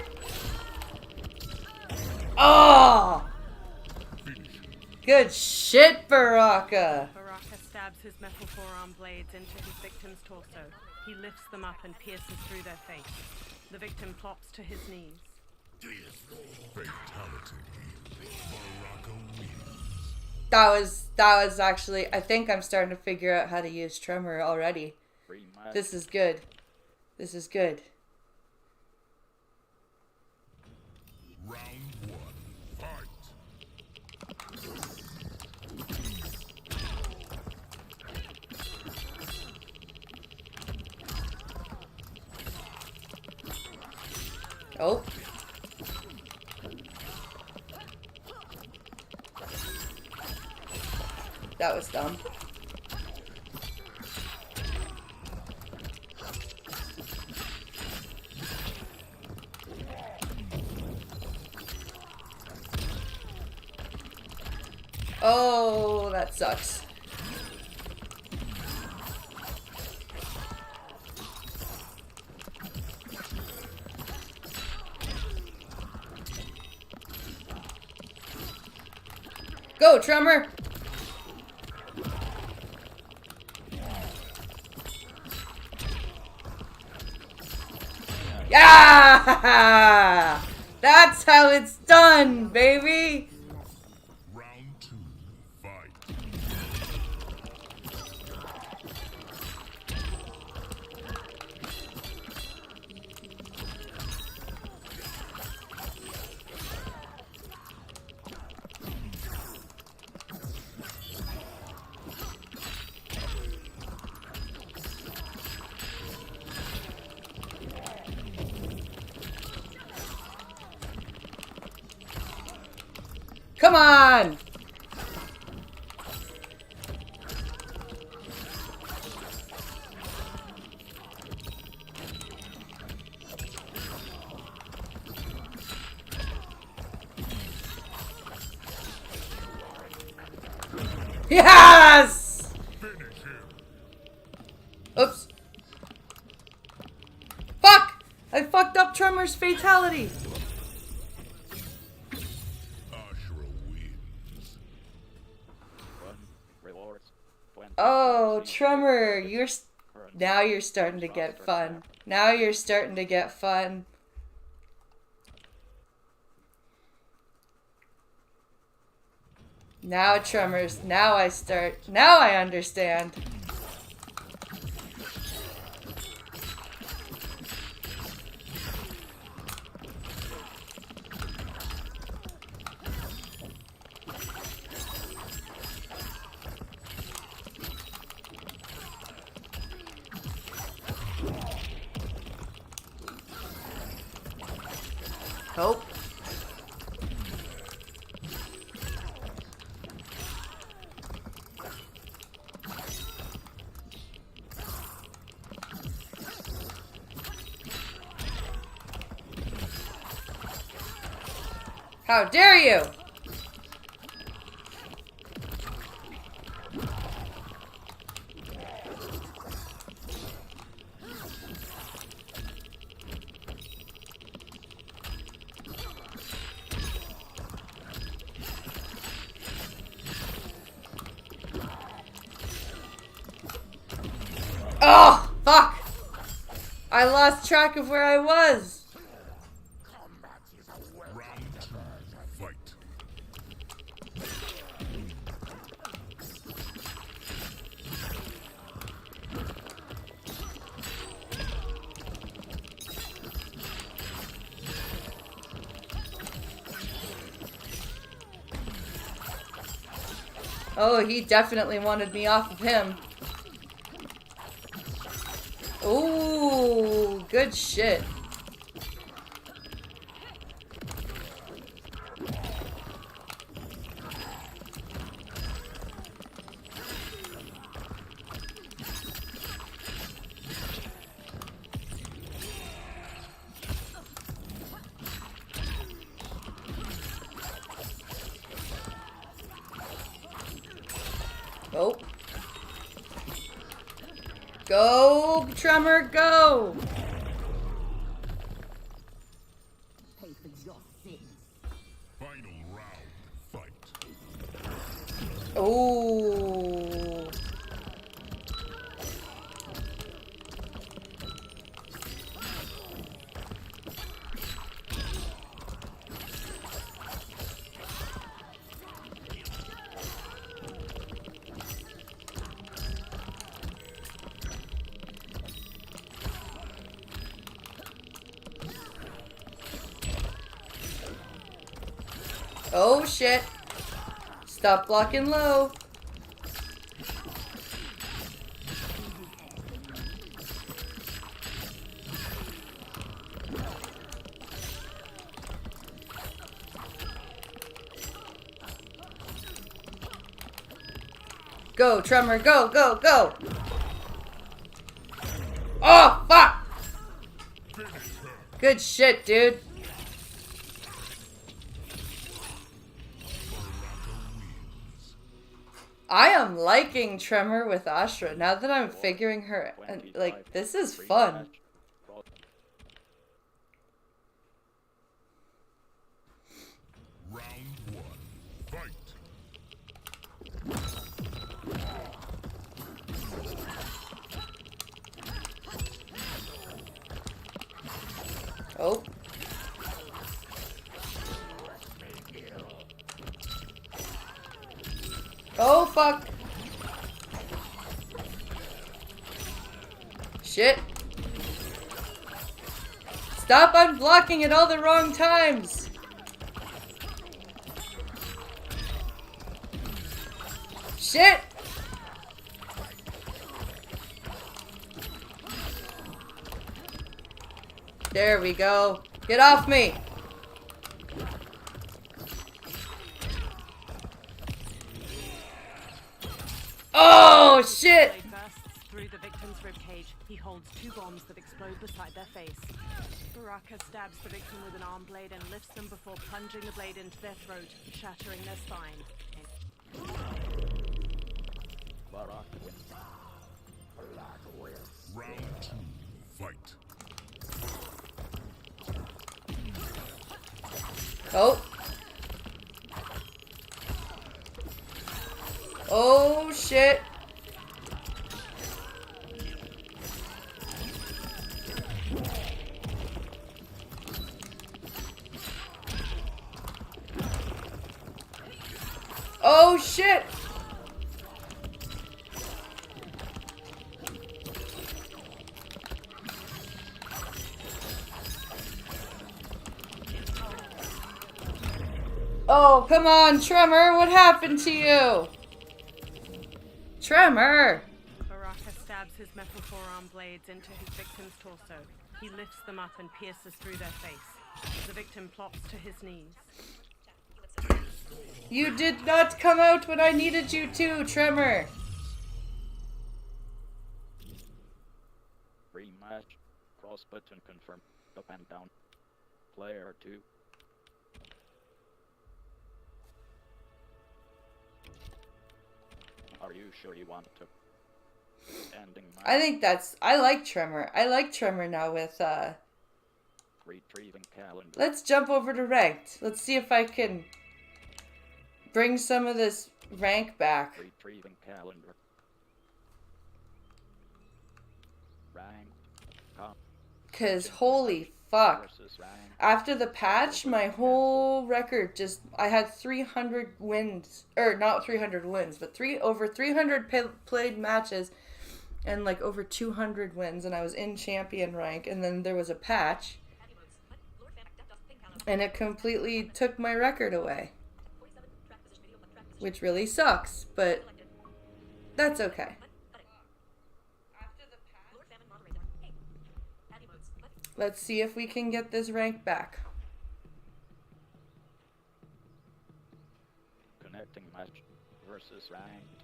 Oh! Good shit, Baraka. Baraka stabs his metal forearm blades into his victim's torso. He lifts them up and pierces through their face. The victim flops to his knees. Fatality. Baraka wins. That was actually, I think I'm starting to figure out how to use Tremor already. This is good. This is good. Round 1. Fight. Oh. That was dumb. Oh, that sucks. Go, Tremor! Yeah! That's how it's done, baby! Round 2. Fight. Come on! Yes! Oops. Fuck! I fucked up Tremor's fatality. Oh, Tremor, now you're starting to get fun. Now you're starting to get fun. Now Tremors, now I understand. Hope. How dare you! Oh, fuck! I lost track of where I was. Round 2. Fight. Oh, he definitely wanted me off of him. Ooh, good shit. Oh. Go, Tremor, go! Final round. Fight. Oh. Oh shit. Stop blocking low. Go, Tremor, go, go, go! Oh, fuck! Good shit, dude. I am liking Tremor with Ashra now that I'm figuring her, like, this is fun. Round 1. Fight. Oh. Oh, fuck. Shit. Stop unblocking at all the wrong times. Shit. There we go. Get off me. Oh, shit. Blade bursts through the victim's ribcage. He holds 2 bombs that explode beside their face. Baraka stabs the victim with an arm blade and lifts them before plunging the blade into their throat, shattering their spine. Baraka wins. Baraka wins. Round 2. Fight. Oh. Oh, shit. Oh, shit. Oh, come on, Tremor. What happened to you? Tremor. Baraka stabs his metal forearm blades into his victim's torso. He lifts them up and pierces through their face. The victim plops to his knees. You did not come out when I needed you to, Tremor. Rematch. Cross button confirm. Up and down. Player 2. Are you sure you want to? Ending match. I think that's... I like Tremor. I like Tremor now with, Retrieving calendar. Let's jump over to ranked. Let's see if I can bring some of this rank back. Retrieving calendar. Rank. Cause holy fuck. After the patch, my whole record just... I had 300 wins. Or, not 300 wins, but over 300 played matches. And like over 200 wins. And I was in champion rank. And then there was a patch. And it completely took my record away. Which really sucks, but that's okay. Let's see if we can get this rank back. Connecting match versus ranked.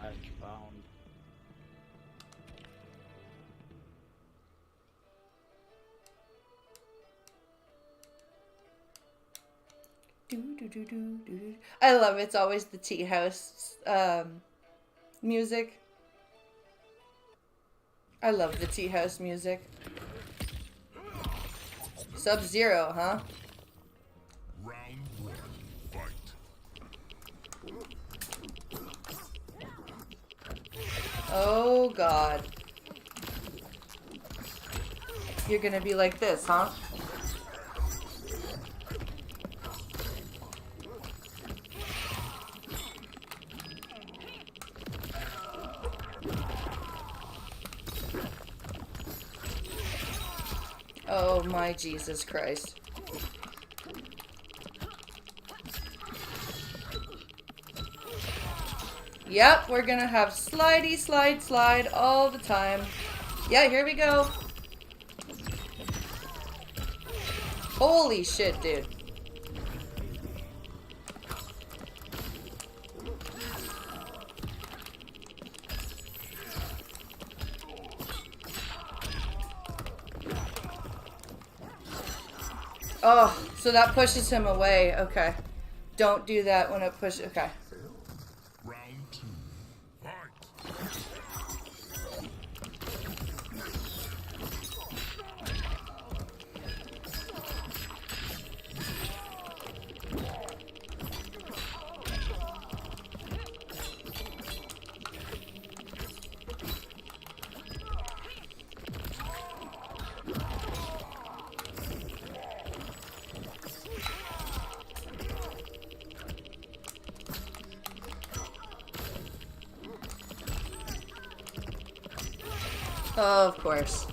Match found. I love it. It's always the tea house music. I love the tea house music. Sub-Zero, huh? Oh God. You're gonna be like this, huh? Oh my Jesus Christ. Yep, we're gonna have slidey, slide, slide all the time. Yeah, here we go. Holy shit, dude. Oh, so that pushes him away. Okay. Don't do that when it pushes. Okay. Round 2. Fight. Oh, of course.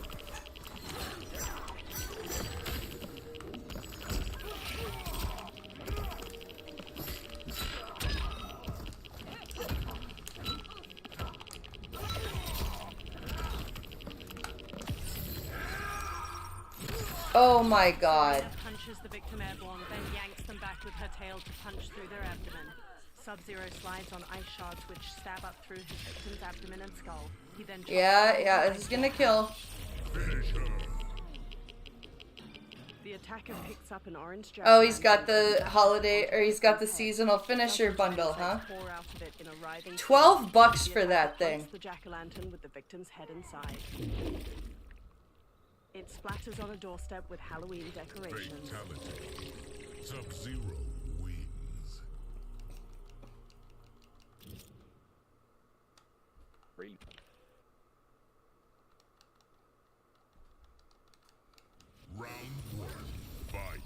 Oh my God. Punches the victim airborne, then yanks them back with her tail to punch through their abdomen. Sub-Zero slides on ice shards which stab up through his victim's abdomen and skull. He then Yeah, it's gonna kill. The attacker picks up an orange Oh, he's got the holiday, or he's got the seasonal finisher bundle, huh? $12 for that thing. The jack-o'-lantern with the victim's head inside. It splatters on a doorstep with Halloween decorations. Fatality. Sub-Zero wins. Round 1. Fight.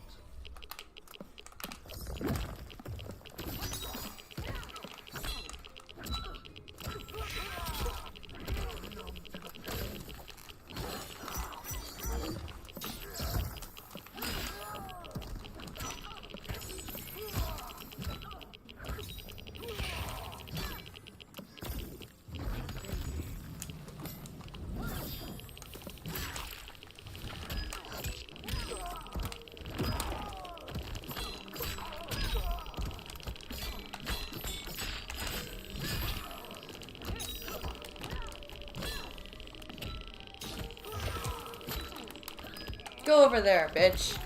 Go over there, bitch.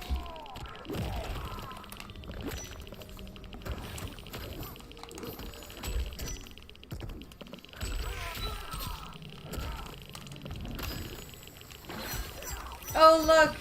Oh, look.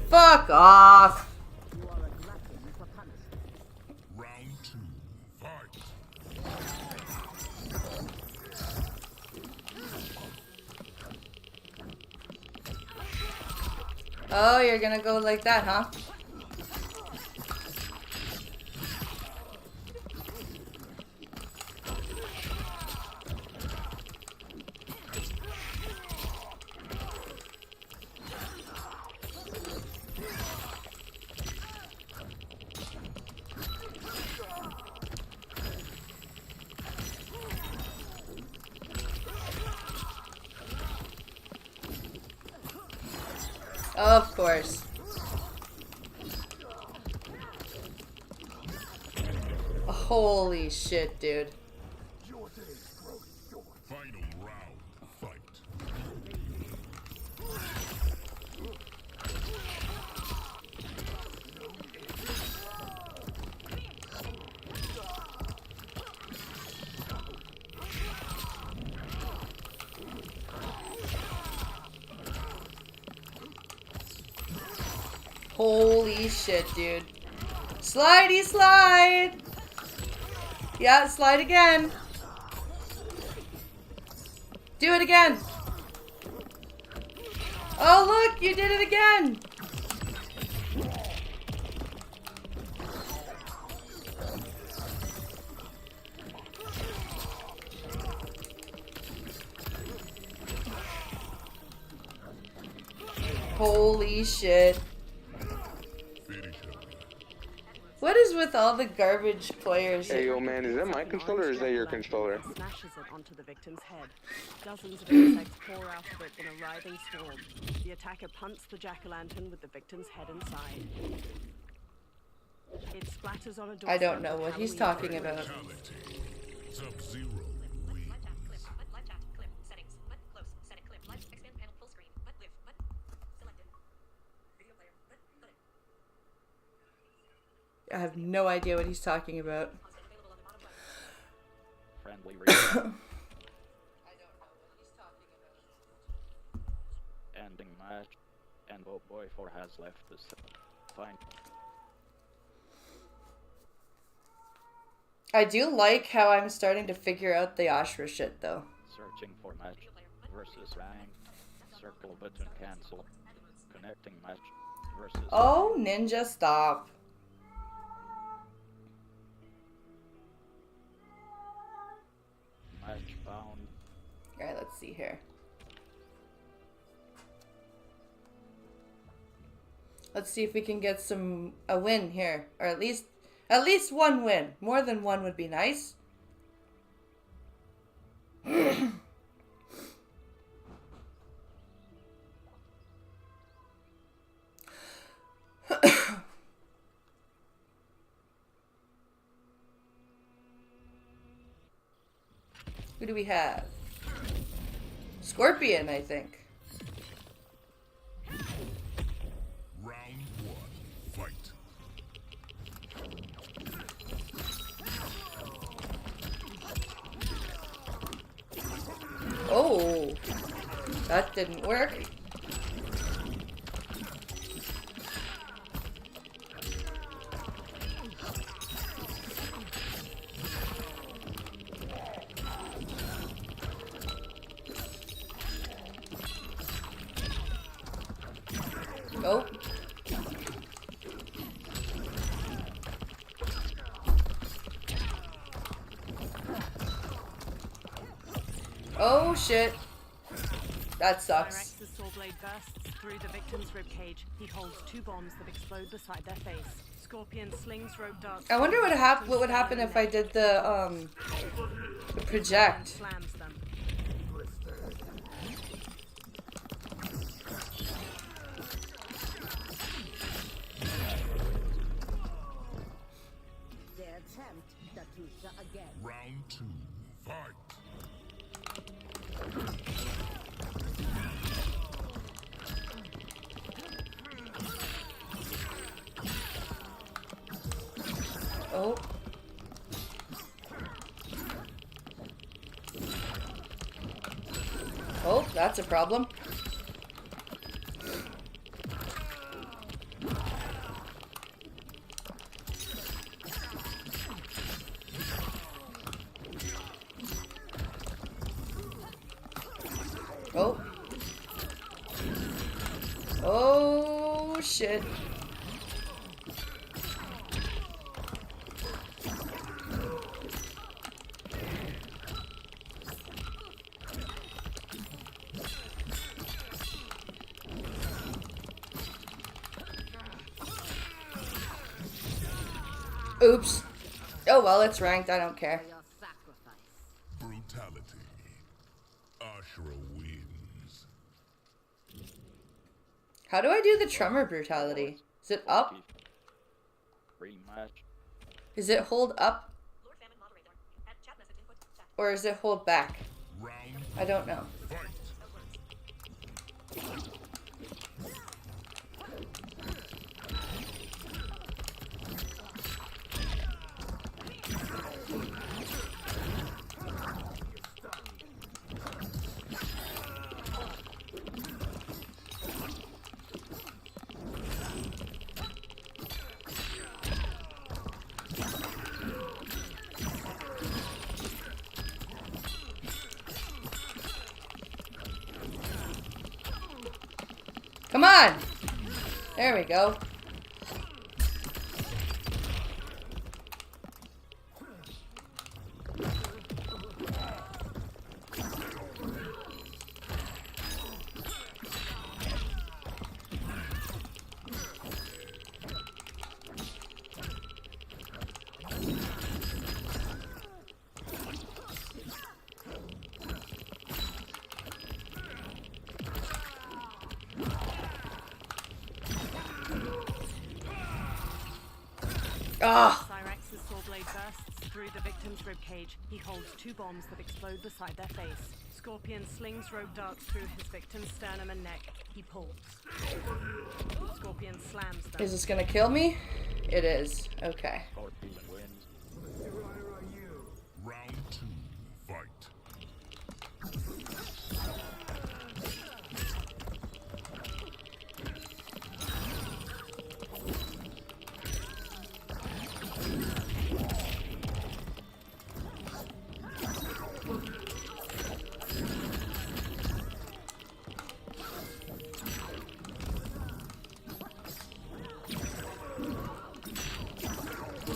Fuck off. Round 2. Fight. Oh, you're gonna go like that, huh? Of course. Holy shit, dude. Final round. Fight. Holy shit, dude. Slidey slide! Yeah, slide again. Do it again. Oh, look, you did it again. Holy shit. What is with all the garbage players? Hey, yo, man, is that my controller or is that your controller? Smashes it onto the victim's head. Dozens of insects pour out of it in a writhing swarm. The attacker punts the jack-o'-lantern with the victim's head inside. It splatters on a door. I don't know what he's talking about. Sub-Zero I have no idea what he's talking about. Friendly reason. Ending match. And oh boy, 4 has left this. Fine. I do like how I'm starting to figure out the Ashra shit, though. Searching for match versus rank. Circle button cancel. Connecting match versus. Oh, Ninja, stop. Match found. Alright, let's see here. Let's see if we can get a win here, or at least one win. More than one would be nice. Who do we have? Scorpion, I think. Round 1, fight. Oh, that didn't work. Oh. Oh shit. That sucks. Rex's saw blade bursts through the victim's ribcage. He holds 2 bombs that explode beside their face. Scorpion slings rope darts. I wonder what would happen if I did the project. Slams them. Round 2, fight. Oh. Oh, that's a problem. Oh. Oh, shit. Oops. Oh well, it's ranked. I don't care. Brutality. Ashra wins. How do I do the tremor brutality? Is it up? Rematch. Is it hold up? Or is it hold back? I don't know. Come on! There we go. Ah! Cyrex's saw blade bursts through the victim's ribcage. He holds 2 bombs that explode beside their face. Scorpion slings rogue darts through his victim's sternum and neck. He pulls. Scorpion slams them. Is this gonna kill me? It is. Okay. Round 2, fight.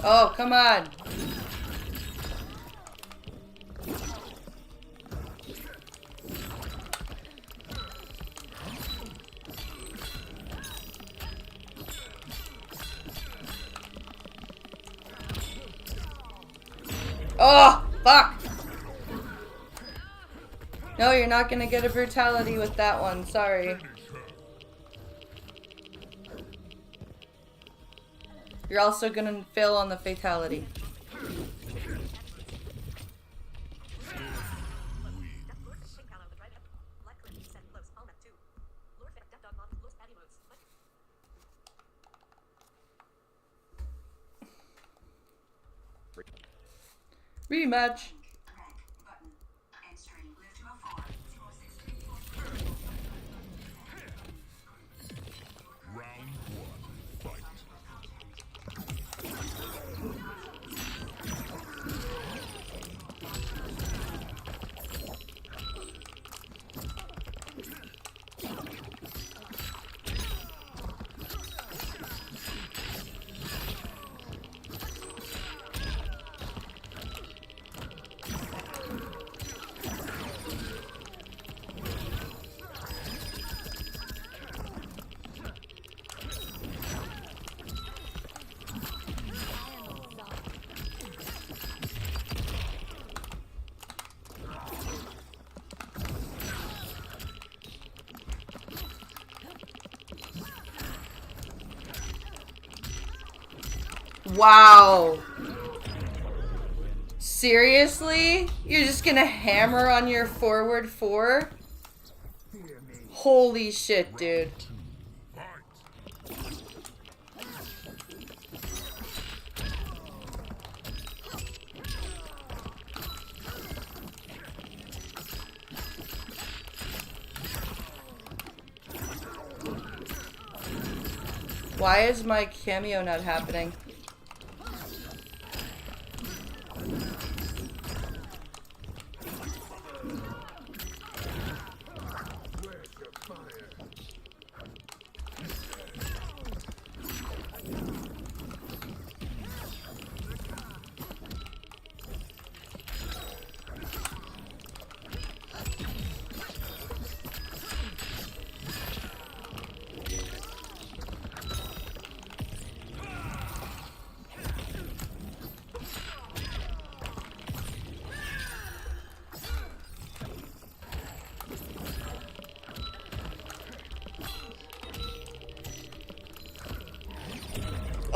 Oh, come on. Oh, fuck. No, you're not gonna get a brutality with that one. Sorry. You're also gonna fail on the fatality. Rematch. Round 1, fight. Wow. Seriously? You're just gonna hammer on your forward 4? Holy shit, dude. Why is my cameo not happening?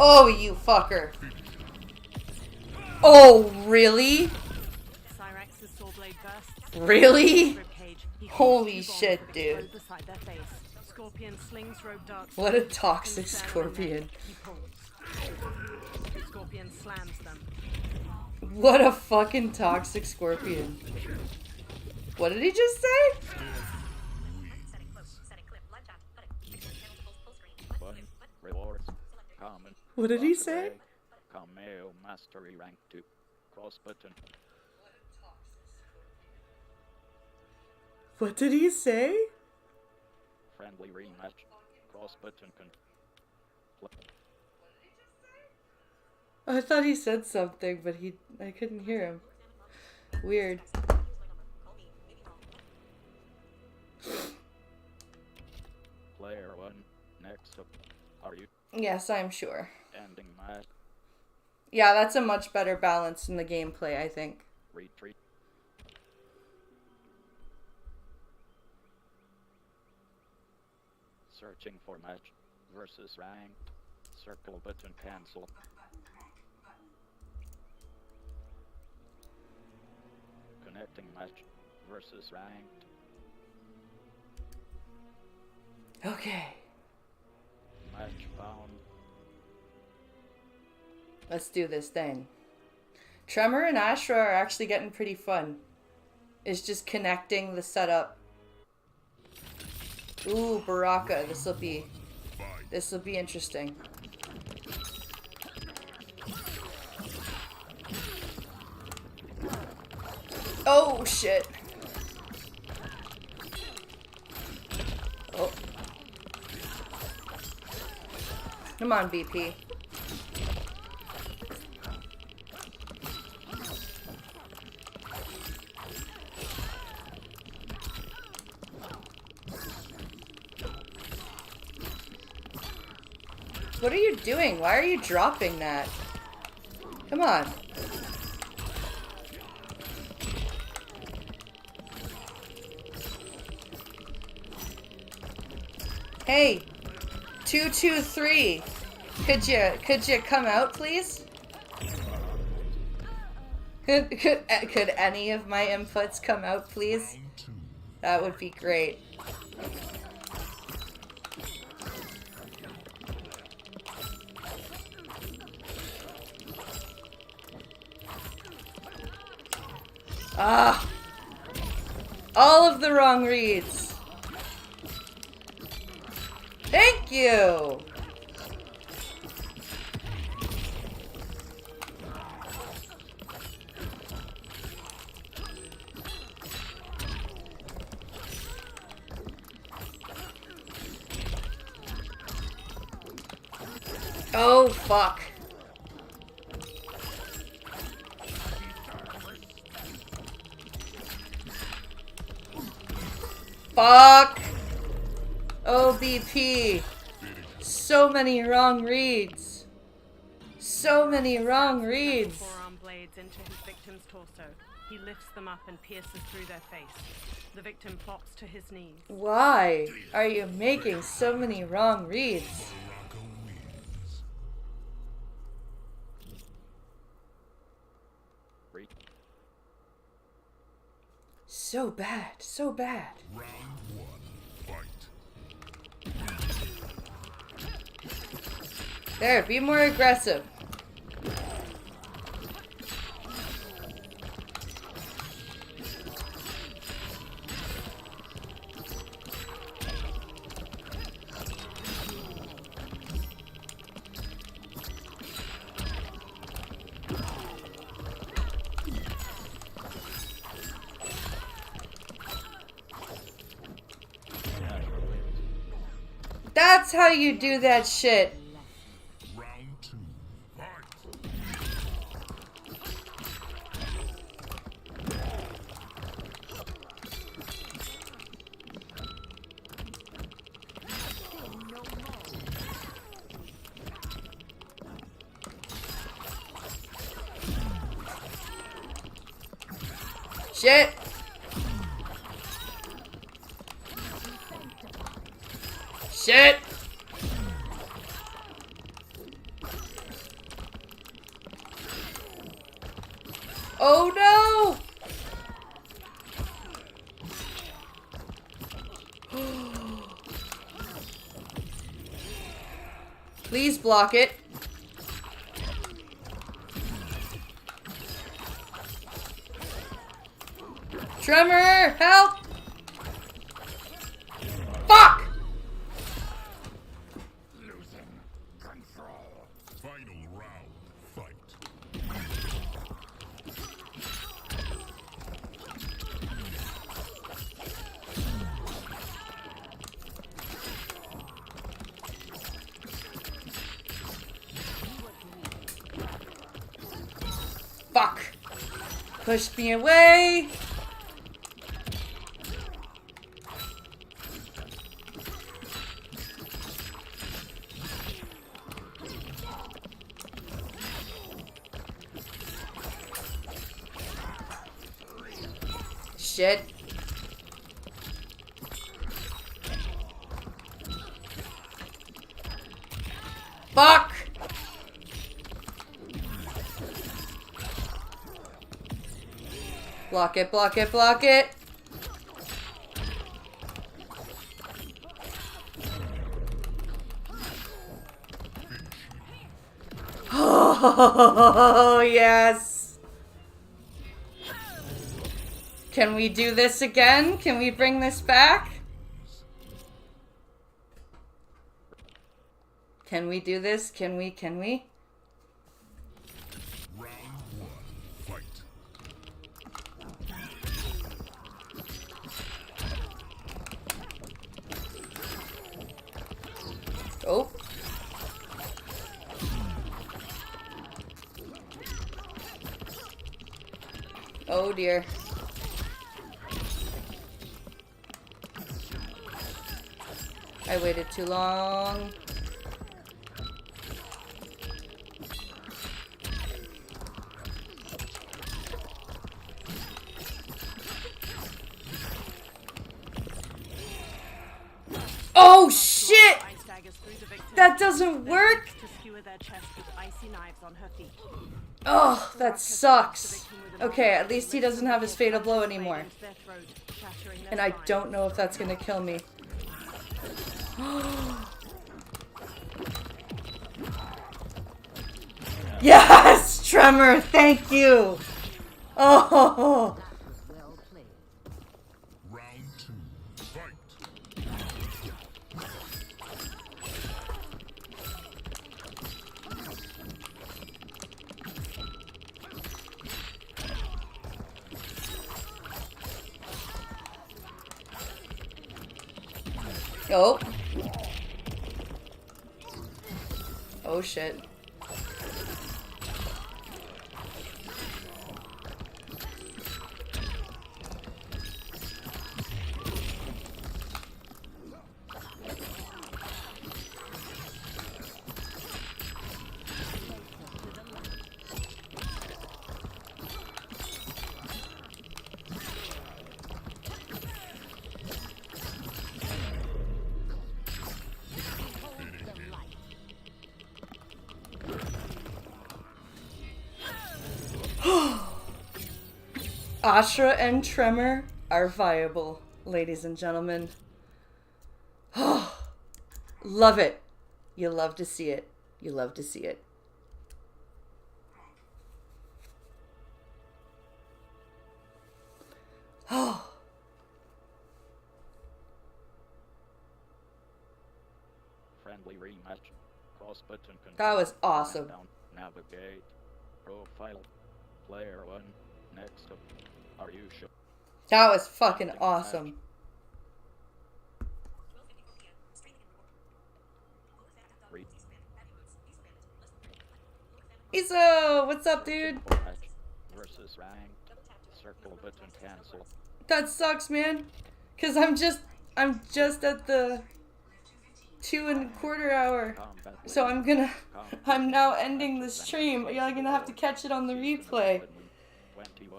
Oh, you fucker. Oh, really? Cyrex's saw blade bursts. Really? He Holy holds 2 bombs shit, that dude. explode beside their face. Scorpion slings rogue darts What through a his toxic victim's sternum and scorpion. neck. He pulls. Scorpion slams them. What a fucking toxic scorpion. What did he just say? Button, rewards, common. What did he say? Cameo mastery rank 2. Cross button. What did he say? Friendly rematch. Cross button I thought he said something, but I couldn't hear him. Weird. Player 1, next up. Are you Yes, I'm sure. ending match? Yeah, that's a much better balance in the gameplay, I think. Retreat. Searching for match versus ranked. Circle button cancel. Connecting match versus ranked. Okay. Match found. Let's do this thing. Tremor and Ashra are actually getting pretty fun. It's just connecting the setup. Ooh, Baraka. This will be interesting. Oh shit. Oh. Come on, BP. What are you doing? Why are you dropping that? Come on. Hey, 223. Could you come out, please? Could any of my inputs come out, please? That would be great. Ah! All of the wrong reads. Thank you! Oh, fuck. Fuck! OBP. So many wrong reads. So many wrong reads. Forearm blades into his victim's torso. He lifts them up and pierces through their face. The victim plops to his knees. Why are you making so many wrong reads? So bad, so bad. Round 1, fight. There, be more aggressive. That's how you do that shit. Round 2, fight. Shit. Shit. Oh no. Please block it. Tremor, help! Fuck! Losing control. Final round, fight. Fuck. Pushed me away. Shit. Fuck! Block it, block it, block it! Oh, yes! Can we do this again? Can we bring this back? Can we do this? Can we? Round one, fight. Oh. Oh dear. I waited too long. Oh shit! That doesn't work! Oh, that sucks. Okay, at least he doesn't have his fatal blow anymore. And I don't know if that's gonna kill me. Yes! Tremor, thank you! Oh! Round two, fight. Oh. Oh shit. Ashra and Tremor are viable, ladies and gentlemen. Love it. You love to see it. You love to see it. Friendly rematch. Cross button control. That was awesome. Down, navigate. Profile. Player 1. Next up. Are you sure? That was fucking awesome. Iso, what's up, dude? Versus ranked. Circle button cancel. That sucks, man. Cause I'm just at the 2.25 hour. So I'm now ending the stream. You're gonna have to catch it on the replay.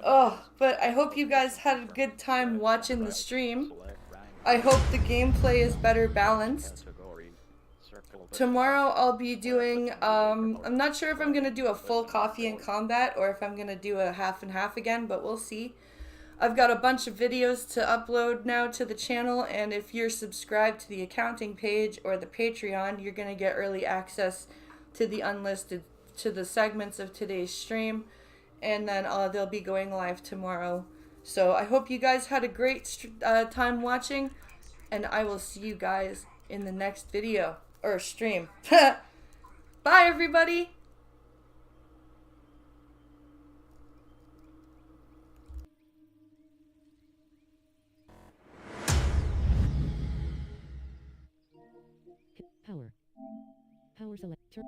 Oh, but I hope you guys had a good time watching the stream. I hope the gameplay is better balanced. Tomorrow I'll be doing, I'm not sure if I'm going to do a full coffee and combat or if I'm going to do a half and half again, but we'll see. I've got a bunch of videos to upload now to the channel, and if you're subscribed to the accounting page or the Patreon, you're going to get early access to the unlisted, to the segments of today's stream. And then they'll be going live tomorrow. So I hope you guys had a great time watching. And I will see you guys in the next video. Or stream. Bye, everybody. Power. Power select.